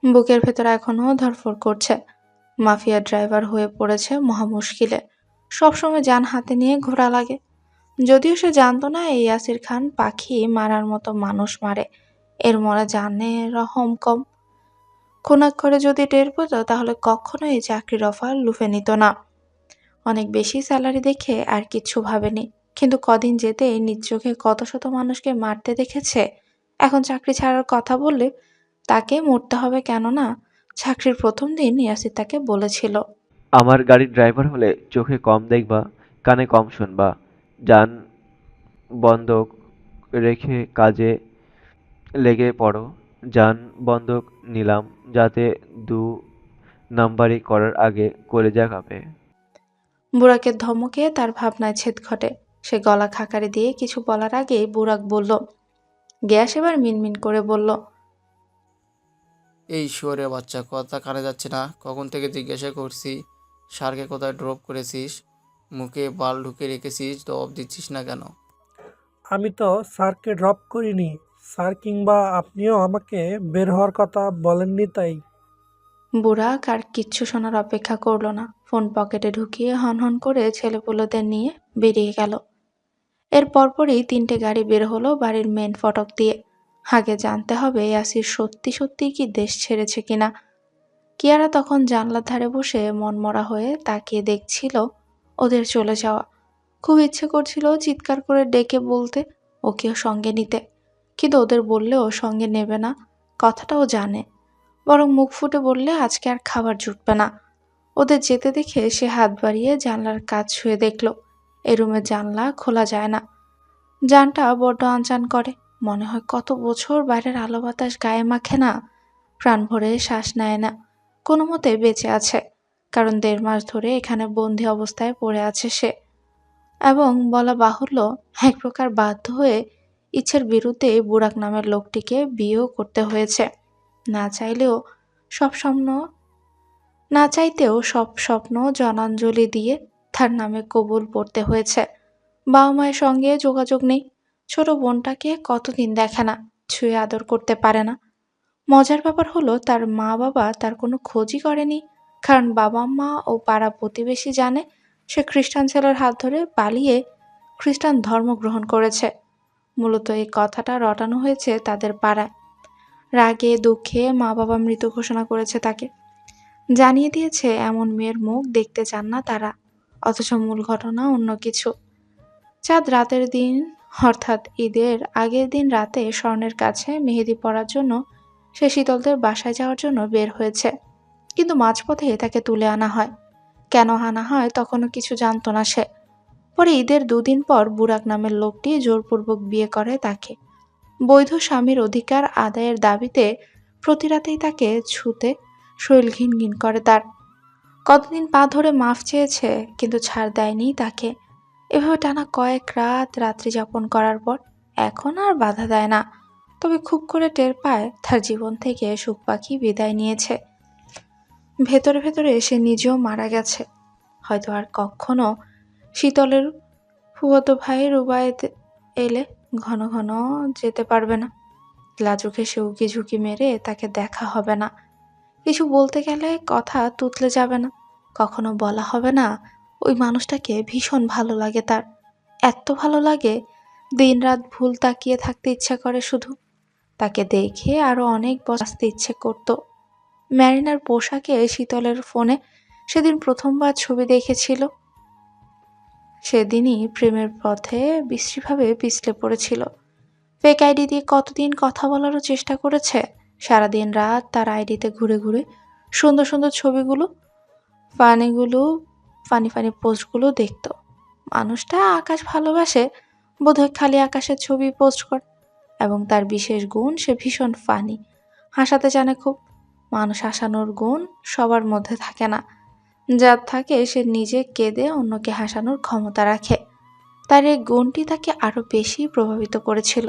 বুকের ভেতর এখনো ধরফর করছে। মাফিয়া ড্রাইভার হয়ে পড়েছে মহা মুশকিলে। সবসময় যান হাতে নিয়ে ঘোরা লাগে। যদিও সে জানতো না এই ইয়াসির খান পাখি মারার মতো মানুষ মারে, এর মনে জানে রহম কম। খুনাক্ষরে যদি টের পেত তাহলে কখনো এই চাকরির অফার লুফে নিত না। অনেক বেশি স্যালারি দেখে আর কিচ্ছু ভাবেনি, কিন্তু কদিন যেতেই নিজ চোখে কত শত মানুষকে মারতে দেখেছে। এখন চাকরি ছাড়ার কথা বললে তাকে মরতে হবে, কেননা চাকরির প্রথম দিন ইয়াসির তাকে বলেছিল, আমার গাড়ির ড্রাইভার হলে চোখে কম দেখবা, কানে কম শুনবা, যান বন্ধক রেখে কাজে লেগে পড়ো। যান বন্ধক নিলাম যাতে 2 নাম্বারি করার আগে কলিজা কাঁপে। বুড়াকের ধমকে তার ভাবনায় ছেদ ঘটে। সে গলা খাকারি দিয়ে কিছু বলার আগেই বুড়াক বলল, গ্যাস এবার মিনমিন করে বলল, এই শুয়োরের বাচ্চা, কথা কানে যাচ্ছে না? কখন থেকে জিজ্ঞাসা করছি স্যারকে কোথায় ড্রপ করেছিস, মুখে বাল ঢুকে রেখেছিস, জবাব দিচ্ছিস না কেন? আমি তো স্যারকে ড্রপ করিনি। স্যার কিংবা আপনিও আমাকে বের হওয়ার কথা বলেননি তাই। বুড়াক আর কিচ্ছু শোনার অপেক্ষা করলো না, ফোন পকেটে ঢুকিয়ে হনহন করে ছেলেপুলেদের নিয়ে বেরিয়ে গেল। এর পরপরই 3টে গাড়ি বের হলো বাড়ির মেন ফটক দিয়ে। আগে জানতে হবে ইয়াসির সত্যি সত্যি কি দেশ ছেড়েছে কিনা। কিয়ারা তখন জানলার ধারে বসে মনমরা হয়ে তাকিয়ে দেখছিল ওদের চলে যাওয়া। খুব ইচ্ছে করছিল চিৎকার করে ডেকে বলতে, ওকেও সঙ্গে নিতে, কিন্তু ওদের বললেও সঙ্গে নেবে না, কথাটাও জানে। বরং মুখ ফুটে বললে আজকে আর খাবার জুটবে না। ওদের যেতে দেখে সে হাত বাড়িয়ে জানলার কাজ ছুঁয়ে দেখল এ রুমের জানলা খোলা যায় না। জানটা বড্ড আনচান করে, মনে হয় কত বছর বাইরের আলো বাতাস গায়ে মাখে না, প্রাণ ভরে শ্বাস নেয় না, কোনো মতে বেঁচে আছে। কারণ 1.5 মাস ধরে এখানে বন্দি অবস্থায় পড়ে আছে সে, এবং বলা বাহুল্য এক প্রকার বাধ্য হয়ে ইচ্ছের বিরুদ্ধে বুড়াক নামের লোকটিকে বিয়েও করতে হয়েছে। না চাইলেও সব স্বপ্ন না চাইতেও সব স্বপ্ন জনাঞ্জলি দিয়ে তার নামে কবুল পড়তে হয়েছে। বাবা মায়ের সঙ্গে যোগাযোগ নেই, ছোট বোনটাকে কতদিন দেখে না, ছুঁয়ে আদর করতে পারে না। মজার ব্যাপার হলো তার মা বাবা তার কোনো খোঁজই করেনি, কারণ বাবা মা ও পাড়া প্রতিবেশী জানে সে খ্রিস্টান ছেলের হাত ধরে পালিয়ে খ্রিস্টান ধর্ম গ্রহণ করেছে। মূলত এই কথাটা রটানো হয়েছে তাদের পাড়ায়। রাগে দুঃখে মা বাবা মৃত ঘোষণা করেছে তাকে, জানিয়ে দিয়েছে এমন মেয়ের মুখ দেখতে চান না তারা। অথচ মূল ঘটনা অন্য কিছু। চাঁদ রাতের দিন, অর্থাৎ ঈদের আগের দিন রাতে স্বর্ণের কাছে মেহেদি পরার জন্য সে শীতলদের বাসায় যাওয়ার জন্য বের হয়েছে, কিন্তু মাঝপথে তাকে তুলে আনা হয়। কেন আনা হয় তখনও কিছু জানতো না সে। পরে ঈদের 2 দিন পর বুড়াক নামের লোকটি জোরপূর্বক বিয়ে করে তাকে। বৈধ স্বামীর অধিকার আদায়ের দাবিতে প্রতি রাতেই তাকে ছুতে শরীর ঘিনঘিন করে তার। কতদিন পা ধরে মাফ চেয়েছে, কিন্তু ছাড় দেয়নি তাকে। এভাবে টানা কয়েক রাত রাত্রি যাপন করার পর এখন আর বাধা দেয় না, তবে খুব করে টের পায় তার জীবন থেকে সুখ পাখি বিদায় নিয়েছে। ভেতরে ভেতরে সে নিজেও মারা গেছে। হয়তো আর কখনো শীতলের ফুফাতো ভাই রুবায়েত এলে ঘন ঘন যেতে পারবে না। লাজুকে সে উকি ঝুঁকি মেরে তাকে দেখা হবে না। কিছু বলতে গেলে কথা তুতলে যাবে না। কখনো বলা হবে না ওই মানুষটাকে ভীষণ ভালো লাগে তার, এত ভালো লাগে দিনরাত ভুল তাকিয়ে থাকতে ইচ্ছা করে শুধু। তাকে দেখে আরো অনেক বাঁচতে ইচ্ছে করত। ম্যারিনার পোশাকে শীতলের ফোনে সেদিন প্রথমবার ছবি দেখেছিল। সেদিনই প্রেমের পথে বিশ্রীভাবে পিছলে পড়েছিল। ফেক আইডি দিয়ে কতদিন কথা বলারও চেষ্টা করেছে। সারাদিন রাত তার আইডিতে ঘুরে ঘুরে সুন্দর সুন্দর ছবিগুলো, ফানি পোস্টগুলো দেখত। মানুষটা আকাশ ভালোবাসে, বোধহয় খালি আকাশের ছবি পোস্ট করে। এবং তার বিশেষ গুণ সে ভীষণ ফানি, হাসাতে জানে খুব। মানুষ হাসানোর গুণ সবার মধ্যে থাকে না, যার থাকে সে নিজে কেঁদে অন্যকে হাসানোর ক্ষমতা রাখে। তার এই গুণটি তাকে আরো বেশি প্রভাবিত করেছিল।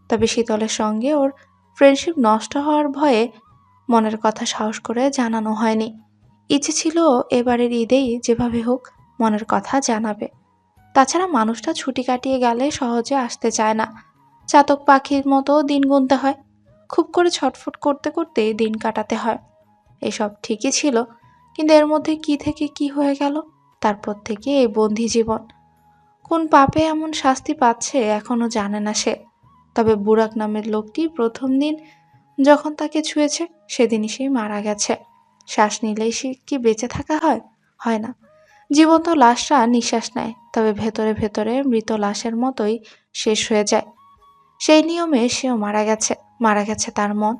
তবে শীতলের সঙ্গে ওর ফ্রেন্ডশিপ নষ্ট হওয়ার ভয়ে মনের কথা সাহস করে জানানো হয়নি। ইচ্ছে ছিল এবারের ঈদেই যেভাবে হোক মনের কথা জানাবে। তাছাড়া মানুষটা ছুটি কাটিয়ে গেলে সহজে আসতে চায় না, চাতক পাখির মতো দিন গুনতে হয়, খুব করে ছটফট করতে করতে দিন কাটাতে হয়। এসব ঠিকই ছিল, কিন্তু এর মধ্যে কি থেকে কি হয়ে গেল। তারপর থেকে এই বন্দি জীবন। কোন পাপে এমন শাস্তি পাচ্ছে এখনো জানে না সে। তবে বুরাক নামের লোকটি প্রথম দিন যখন তাকে ছুঁয়েছে সেদিনই সে মারা গেছে। শ্বাস নিলেই সে কি বেঁচে থাকা হয়? হয় না। জীবন্ত লাশরা নিঃশ্বাস নেয়, তবে ভেতরে ভেতরে মৃত লাশের মতোই শেষ হয়ে যায়। সেই নিয়মে সেও মারা গেছে। মারা গেছে তার মন,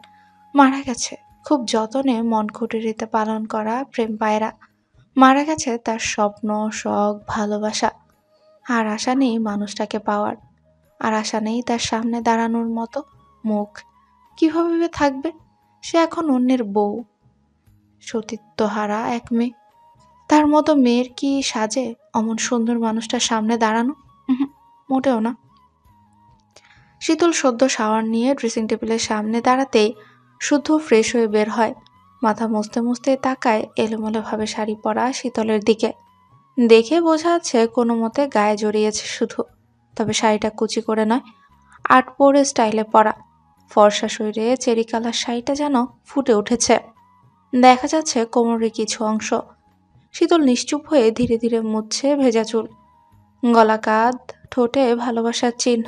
মারা গেছে খুব যতনে মন কুটিরিতে পালন করা প্রেম পায়রা, মারা গেছে তার স্বপ্ন, শখ, ভালোবাসা। আর আশা নেই মানুষটাকে পাওয়ার, আর আশা নেই তার সামনে দাঁড়ানোর মতো মুখ। কিভাবে থাকবে সে এখন অন্যের বউ, সতীত্বহারা এক মেয়ে। তার মতো মেয়ের কি সাজে অমন সুন্দর মানুষটার সামনে দাঁড়ানো? উহুম, মোটেও না। শীতল সদ্য শাওয়ার নিয়ে ড্রেসিং টেবিলের সামনে দাঁড়াতেই শুদ্ধ ফ্রেশ হয়ে বের হয়। মাথা মুছতে মুছতে তাকায় এলোমেলোভাবে শাড়ি পরা শীতলের দিকে। দেখে বোঝা যাচ্ছে কোনো মতে গায়ে জড়িয়েছে শুধু। তবে শাড়িটা কুচি করে নয়, আট পরে স্টাইলে পরা। ফর্সা শরীরে চেরি কালার শাড়িটা যেন ফুটে উঠেছে, দেখা যাচ্ছে কোমরের কিছু অংশ। শীতল নিশ্চুপ হয়ে ধীরে ধীরে মুছছে ভেজা চুল, গলা কাঁধ, ঠোঁটে ভালোবাসার চিহ্ন।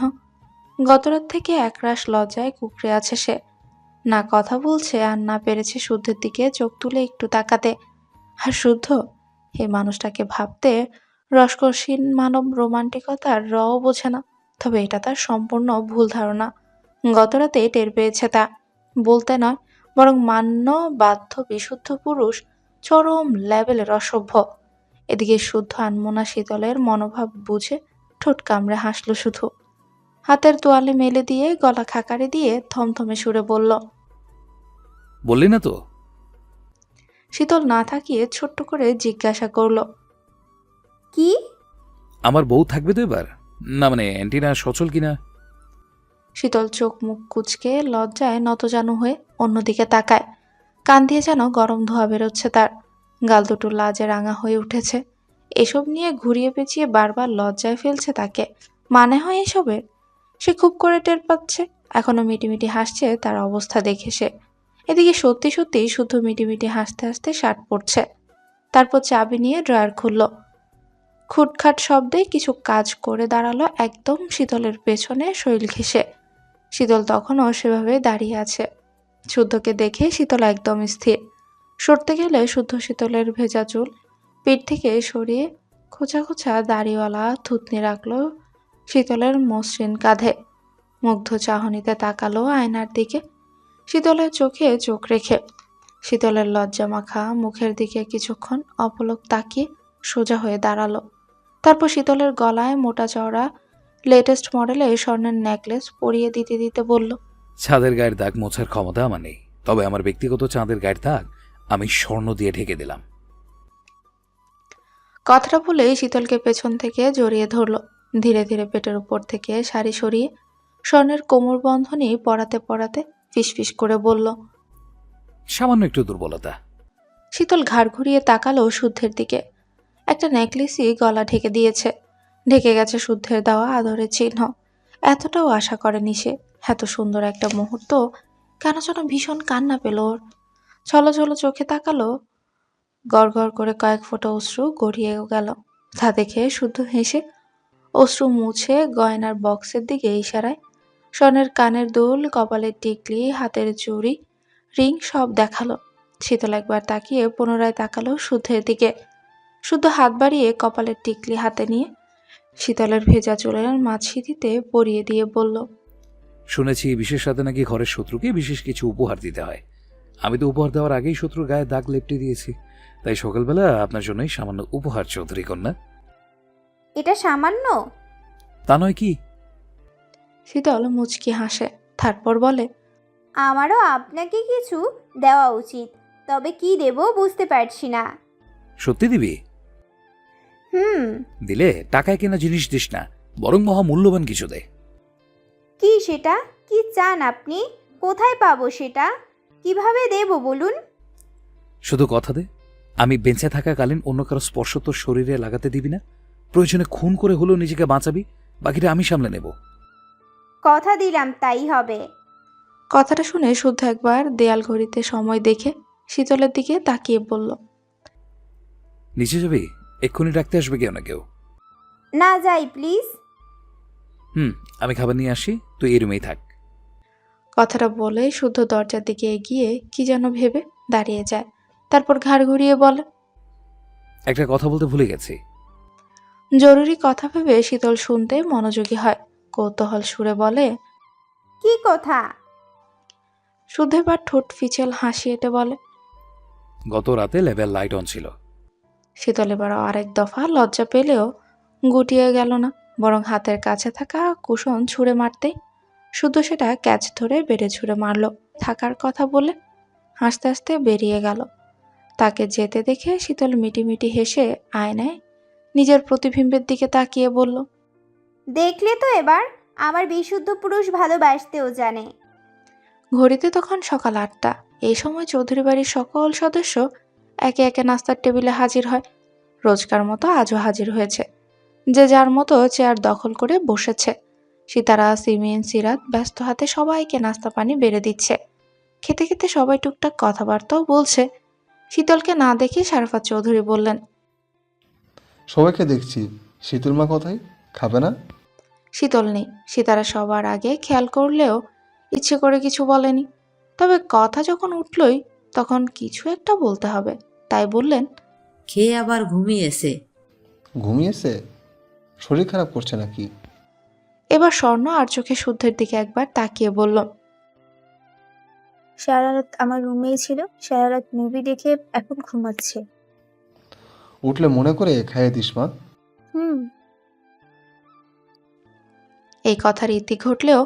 গতরাত থেকে একরাশ লজ্জায় কুঁকড়ে আছে সে। না কথা বলছে আর না পেরেছে শুদ্ধের দিকে চোখ তুলে একটু তাকাতে। আর শুদ্ধ এই মানুষটাকে ভাবতে রসকসীন মানব রোমান্টিকতার রও বোঝে না। তবে এটা তার সম্পূর্ণ ভুল ধারণা। গতরাতে টের পেয়েছে তা। বলতে নয়, বরং মান্য বাধ্য বিশুদ্ধ পুরুষ চরম লেভেলের অসভ্য। এদিকে শুদ্ধ আনমনা শীতলের মনোভাব বুঝে ঠোঁট কামড়ে হাসল শুধু। হাতের তোয়ালে মেলে দিয়ে গলা খাকারে দিয়ে থমথমে সুরে বলল, বললি না তো? শীতল না থাকিয়ে ছোট্ট করে জিজ্ঞাসা করল, কি? আমার বউ থাকবে তো এবার? না মানে অ্যান্টিনা সচল কিনা? শীতল চোখ মুখ কুচকে লজ্জায় নতজানু হয়ে অন্যদিকে তাকায়। কান দিয়ে যেন গরম ধোঁয়া বেরোচ্ছে তার। গাল দুটো লাজে রাঙা হয়ে উঠেছে। এসব নিয়ে ঘুরিয়ে পেঁচিয়ে বারবার লজ্জায় ফেলছে তাকে। মানে হয় এসবের? সে খুব করে টের পাচ্ছে। এখনো মিটিমিটি হাসছে তার অবস্থা দেখে সে। এদিকে সত্যি সত্যি শুধু মিটিমিটি হাসতে হাসতে শার্ট পরছে। তারপর চাবি নিয়ে ড্রয়ার খুলল। খুটখাট শব্দে কিছু কাজ করে দাঁড়ালো একদম শীতলের পেছনে শৈল ঘেঁষে। শীতল তখনও সেভাবে দাঁড়িয়ে আছে। শুদ্ধকে দেখে শীতল একদম স্থির। সরতে গেলে শুদ্ধ শীতলের ভেজা চুল পিঠ থেকে সরিয়ে খোঁচা খোঁচা দাড়িওয়ালা থুতনি রাখলো শীতলের মসৃণ কাঁধে। মুগ্ধ চাহনিতে তাকালো আয়নার দিকে, শীতলের চোখে চোখ রেখে। শীতলের লজ্জা মাখা মুখের দিকে কিছুক্ষণ অপলক তাকিয়ে সোজা হয়ে দাঁড়ালো। তারপর শীতলের গলায় মোটা চওড়া লেটেস্ট মডেলের স্বর্ণের নেকলেস পরিয়ে দিতে দিতে বলল, চাঁদের গায়ের দাগ মোছার ক্ষমতা আমার নেই, তবে আমার ব্যক্তিগত চাঁদের গায়ের দাগ আমি স্বর্ণ দিয়ে ঢেকে দিলাম। কথাটা বলেই শীতলকে পেছন থেকে জড়িয়ে ধরল। ধীরে ধীরে পেটের উপর থেকে শাড়ি সরিয়ে স্বর্ণের কোমর বন্ধনী পরাতে পরাতে ফিসফিস করে বলল, সামান্য একটু দুর্বলতা। শীতল ঘাড় ঘুরিয়ে তাকালো শুদ্ধের দিকে। একটা নেকলেসই গলা ঢেকে দিয়েছে। ঢেকে গেছে শুদ্ধের দেওয়া আদরের চিহ্ন। এতটাও আশা করেনি সে। এত সুন্দর একটা মুহূর্ত কেন যেন ভীষণ কান্না পেল ওর। ছলো ছলো চোখে তাকালো, গড় গড় করে কয়েক ফোঁটা অশ্রু গড়িয়েও গেল। তা দেখে শুদ্ধ হেসে অশ্রু মুছে গয়নার বক্সের দিকে ইশারায় স্বর্ণের কানের দুল, কপালের টিকলি, হাতের চুড়ি, রিং সব দেখালো। শীতল একবার তাকিয়ে পুনরায় তাকালো শুদ্ধের দিকে। শুদ্ধ হাত বাড়িয়ে কপালের টিকলি হাতে নিয়ে শীতলের ভেজা চুলের মাঝিটিতে পরিয়ে দিয়ে বলল, শুনেছি বিশেষ রাতে নাকি ঘরের শত্রুকে বিশেষ কিছু উপহার দিতে হয়। আমি তো উপহার দেওয়ার আগেই শত্রুর গায়ে দাগ লেপটে দিয়েছি, তাই সকালবেলা আপনার জন্যই সামান্য উপহার চৌধুরী কন্যা। এটা সামান্য? তা নয় কি? শীতল মুচকি হাসে, তারপর বলে, আমারও আপনাকে কিছু দেওয়া উচিত, তবে কি দেব বুঝতে পারছি না। সত্যি দিবি? হুম। দিলে টাকায় কেনা জিনিস দিস না, বরং মহামূল্যবান কিছু দে। কি সেটা? কি চান আপনি? কোথায় পাবো সেটা? কিভাবে দেব বলুন? শুধু কথা দে, আমি বেঁচে থাকাকালীন অন্য কারো স্পর্শ তোর শরীরে লাগাতে দিবি না। প্রয়োজনে খুন করে হলেও নিজেকে বাঁচাবি, বাকিটা আমি সামলে নেব। কথা দিলাম তাই হবে। কথাটা শুনে শুদ্ধ একবার দেয়াল ঘড়িতে সময় দেখে শীতলের দিকে তাকিয়ে বলল, নিচে যাবি? এক্ষুনি ডাকতে আসবে কেউ না কেউ। না যাই প্লিজ। আমি খাবার নিয়ে আসি, তুই এই রুমেই থাক। কথাটা বলে শুদ্ধ দরজার দিকে এগিয়ে কি যেন ভেবে দাঁড়িয়ে যায়, তারপর ঘাড় ঘুরিয়ে বলে, একটা কথা বলতে ভুলে গেছি। জরুরি কথা ভেবে শীতল শুনতে মনোযোগী হয়, কৌতূহল সুরে বলে, কি কথা? শুদ্ধ এবার ঠোঁট ফিচেল হাসি এঁটে বলে। গত রাতে লেভেল লাইট অন ছিল। শীতল এবার আরেক দফা লজ্জা পেলেও গুটিয়ে গেল না, বরং হাতের কাছে থাকা কুশন ছুঁড়ে মারতেই শুদ্ধ সেটা ক্যাচ ধরে বেড়ে ছুঁড়ে মারল। থাকার কথা বলে হাসতে হাসতে বেরিয়ে গেল। তাকে যেতে দেখে শীতল মিটিমিটি হেসে আয়নায় নিজের প্রতিবিম্বের দিকে তাকিয়ে বলল, দেখলে তো এবার, আমার বিশুদ্ধ পুরুষ ভালোবাসতেও জানে। ঘড়িতে তখন সকাল 8টা। এই সময় চৌধুরী বাড়ির সকল সদস্য একে একে নাস্তার টেবিলে হাজির হয়। রোজকার মতো আজও হাজির হয়েছে, যে যার মতো চেয়ার দখল করে বসেছে। সিতারা, সিমিন, সিরাত ব্যস্ত হাতে সবাইকে নাস্তা পানি বেড়ে দিচ্ছে। খেতে খেতে সবাই টুকটাক কথাবার্তাও বলছে। শীতলকে না দেখে শারাফাত চৌধুরী বললেন, সবাইকে দেখছি, শীতল মা কোথায়? খাবে না? শীতল নেই। সিতারা সবার আগে খেয়াল করলেও ইচ্ছে করে কিছু বলেনি, তবে কথা যখন উঠলই তখন কিছু একটা বলতে হবে, তাই বললেন, খেয়ে আবার ঘুমিয়েছে। ঘুমিয়েছে? শরীর খারাপ করছে নাকি? এবার স্বর্ণ আর চোখে শুদ্ধের দিকে একবার তাকিয়ে বলল, সারা রাত আমার রুমেই ছিল, সারা রাত মুভি দেখে এখন ঘুমাচ্ছে। উঠলে মনে করে খাইয়ে দিস মা। হুম। এই কথার ইতি ঘটলেও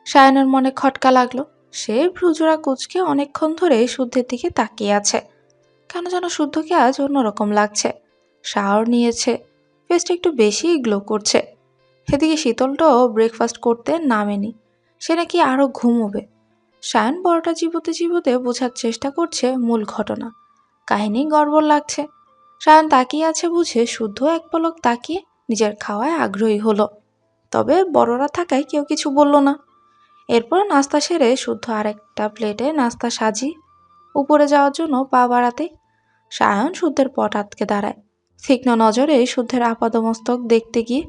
সায়নের মনে খটকা লাগলো। সে ভ্রুজোড়া কুচকে অনেকক্ষণ ধরে শুদ্ধের দিকে তাকিয়ে আছে। কেন যেন শুদ্ধকে আজ অন্যরকম লাগছে। শাওয়ার নিয়েছে, ফেসটা একটু বেশি গ্লো করছে। এদিকে শীতলটাও ব্রেকফাস্ট করতে নামেনি, সে নাকি আরো ঘুমোবে। সায়ন বড়টা চিবোতে চিবোতে বোঝার চেষ্টা করছে মূল ঘটনা। কাহিনী গড়বড় লাগছে। সায়ন তাকিয়ে আছে বুঝে শুদ্ধ এক পলক তাকিয়ে নিজের খাওয়ায় আগ্রহী হলো, তবে বড়রা থাকায় কেউ কিছু বলল না। এরপর নাস্তা সেরে শুদ্ধ আরেকটা প্লেটে নাস্তা সাজিয়ে উপরে যাওয়ার জন্য পা বাড়াতে সায়ন শুদ্ধের পট আটকে দাঁড়ায়। তীক্ষ্ণ নজরে শুদ্ধের আপাদমস্তক দেখতে গিয়ে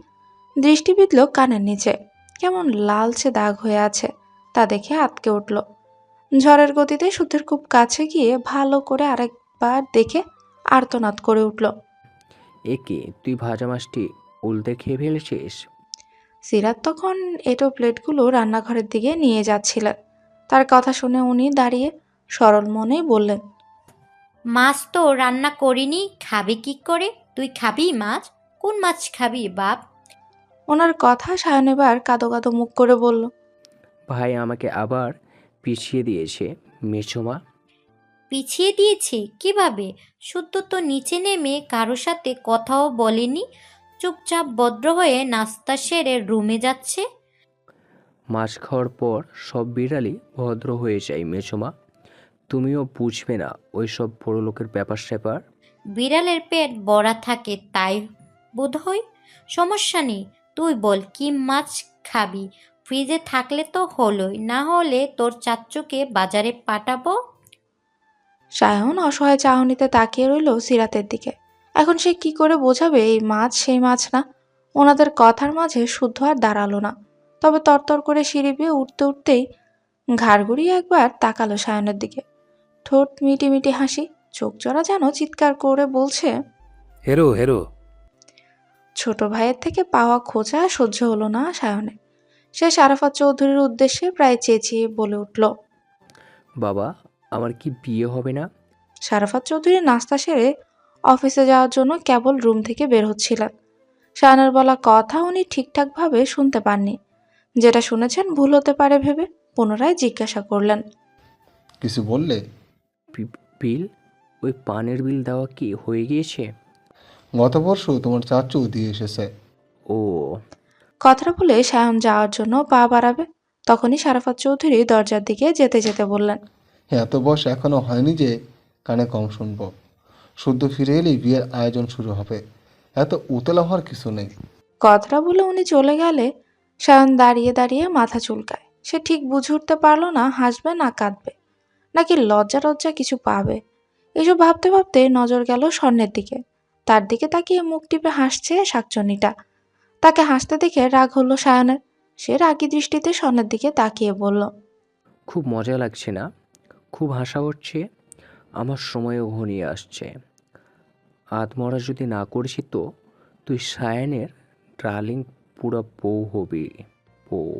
দৃষ্টি বিঁধল কানের নিচে, কেমন লালচে দাগ হয়ে আছে, তা দেখে আটকে উঠল। ঝড়ের গতিতে শুদ্ধের খুব কাছে গিয়ে ভালো করে আরেকবার দেখে আর্তনাদ করে উঠল, একে তুই ভাজা মাছটি উল্টে খেয়ে ফেলেছিস? সিরাত তখন এঁটো প্লেটগুলো রান্নাঘরের দিকে নিয়ে যাচ্ছিলেন। তার কথা শুনে উনি দাঁড়িয়ে সরল মনেই বললেন, মাছ তো রান্না করিনি, খাবি কি করে? তুই খাবি মাছ? কোন মাছ খাবি বাপ? ওনার কথা সায়ন এবার কাঁদো কাঁদো মুখ করে বলল, ভাই আমাকে আবার পিছিয়ে দিয়েছে মেছোমা। পিছিয়ে দিয়েছি কিভাবে? শুদ্ধ তো নিচে নেমে কারো সাথে কথাও বলেনি, চুপচাপ ভদ্র হয়ে নাস্তা সেরে রুমে যাচ্ছে। মাছ খাওয়ার পর সব বিড়ালই ভদ্র হয়ে যায় মেছোমা। তুমিও বুঝবে না ওই সব বড় লোকের ব্যাপার স্যাপার। বিড়ালের পেট ভরা থাকে তাই বোধ হয়। সমস্যা নেই, তুই বল কি মাছ খাবি? ফ্রিজে থাকলে তো হলোই, না হলে তোর চাচ্চুকে বাজারে পাঠাবো। সায়ন অসহায় চাহনিতে তাকিয়ে রইল সিরাতের দিকে। এখন সে কি করে বোঝাবে এই মাছ সেই মাছ না। ওনাদের কথার মাঝে শুদ্ধ আর দাঁড়ালো না, তবে তরতর করে সিঁড়ি বেয়ে উঠতে উঠতেই ঘাড় ঘুরিয়ে একবার তাকালো সায়নের দিকে। ঠোঁট মিটি মিটি হাসি, চোখ জোড়া যেন চিৎকার করে বলছে, হেরো হেরো। ছোট ভাইয়ের থেকে পাওয়া খোঁচা সহ্য হলো না সায়নে। সে শারাফাত চৌধুরীর উদ্দেশ্যে প্রায় চেঁচিয়ে বলে উঠল, বাবা আমার কি বিয়ে হবে না? শারাফাত চৌধুরী নাস্তা সেরে অফিসে যাওয়ার জন্য কেবল রুম থেকে বের হচ্ছিলেন। শায়নের বলা কথা উনি ঠিকঠাকভাবে শুনতে পাননি। যেটা শুনেছেন ভুল হতে পারে ভেবে পুনরায় জিজ্ঞাসা করলেন, কিছু বললে? বিল, ওই পানের বিল দেওয়া কি হয়ে গিয়েছে? গত পরশু তোমার চাচু দিয়ে এসেছে। ও। কথাটা বলে সায়ন যাওয়ার জন্য পা বাড়াবে, তখনই শারাফাত চৌধুরী দরজার দিকে যেতে যেতে বললেন, এত বয়স এখনো হয়নি যে কানে কম শুনবো। শুদ্ধ ফিরে এলেই বিয়ের আয়োজন শুরু হবে, এত উতলা হওয়ার কিছু নেই। কথাটা বলে উনি চলে গেলে সায়ন দাঁড়িয়ে দাঁড়িয়ে মাথা চুলকায়। সে ঠিক বুঝে উঠতে পারল না হাসবে না কাঁদবে, নাকি লজ্জা লজ্জা কিছু পাবে। এসব ভাবতে ভাবতে নজর গেল স্বর্ণের দিকে। তার দিকে তাকিয়ে মুখ টিপে হাসছে শাকচুন্নিটা। তাকে হাসতে দেখে রাগ হলো সায়নের। সে রাগী দৃষ্টিতে স্বর্ণের দিকে তাকিয়ে বলল, খুব মজা লাগছে না? খুব হাসা হচ্ছে? আমার সময়ও ঘনিয়ে আসছে। আধমরা যদি না করেছি তো তুই সায়নের ডার্লিং পুরো বউ হবি, বউ।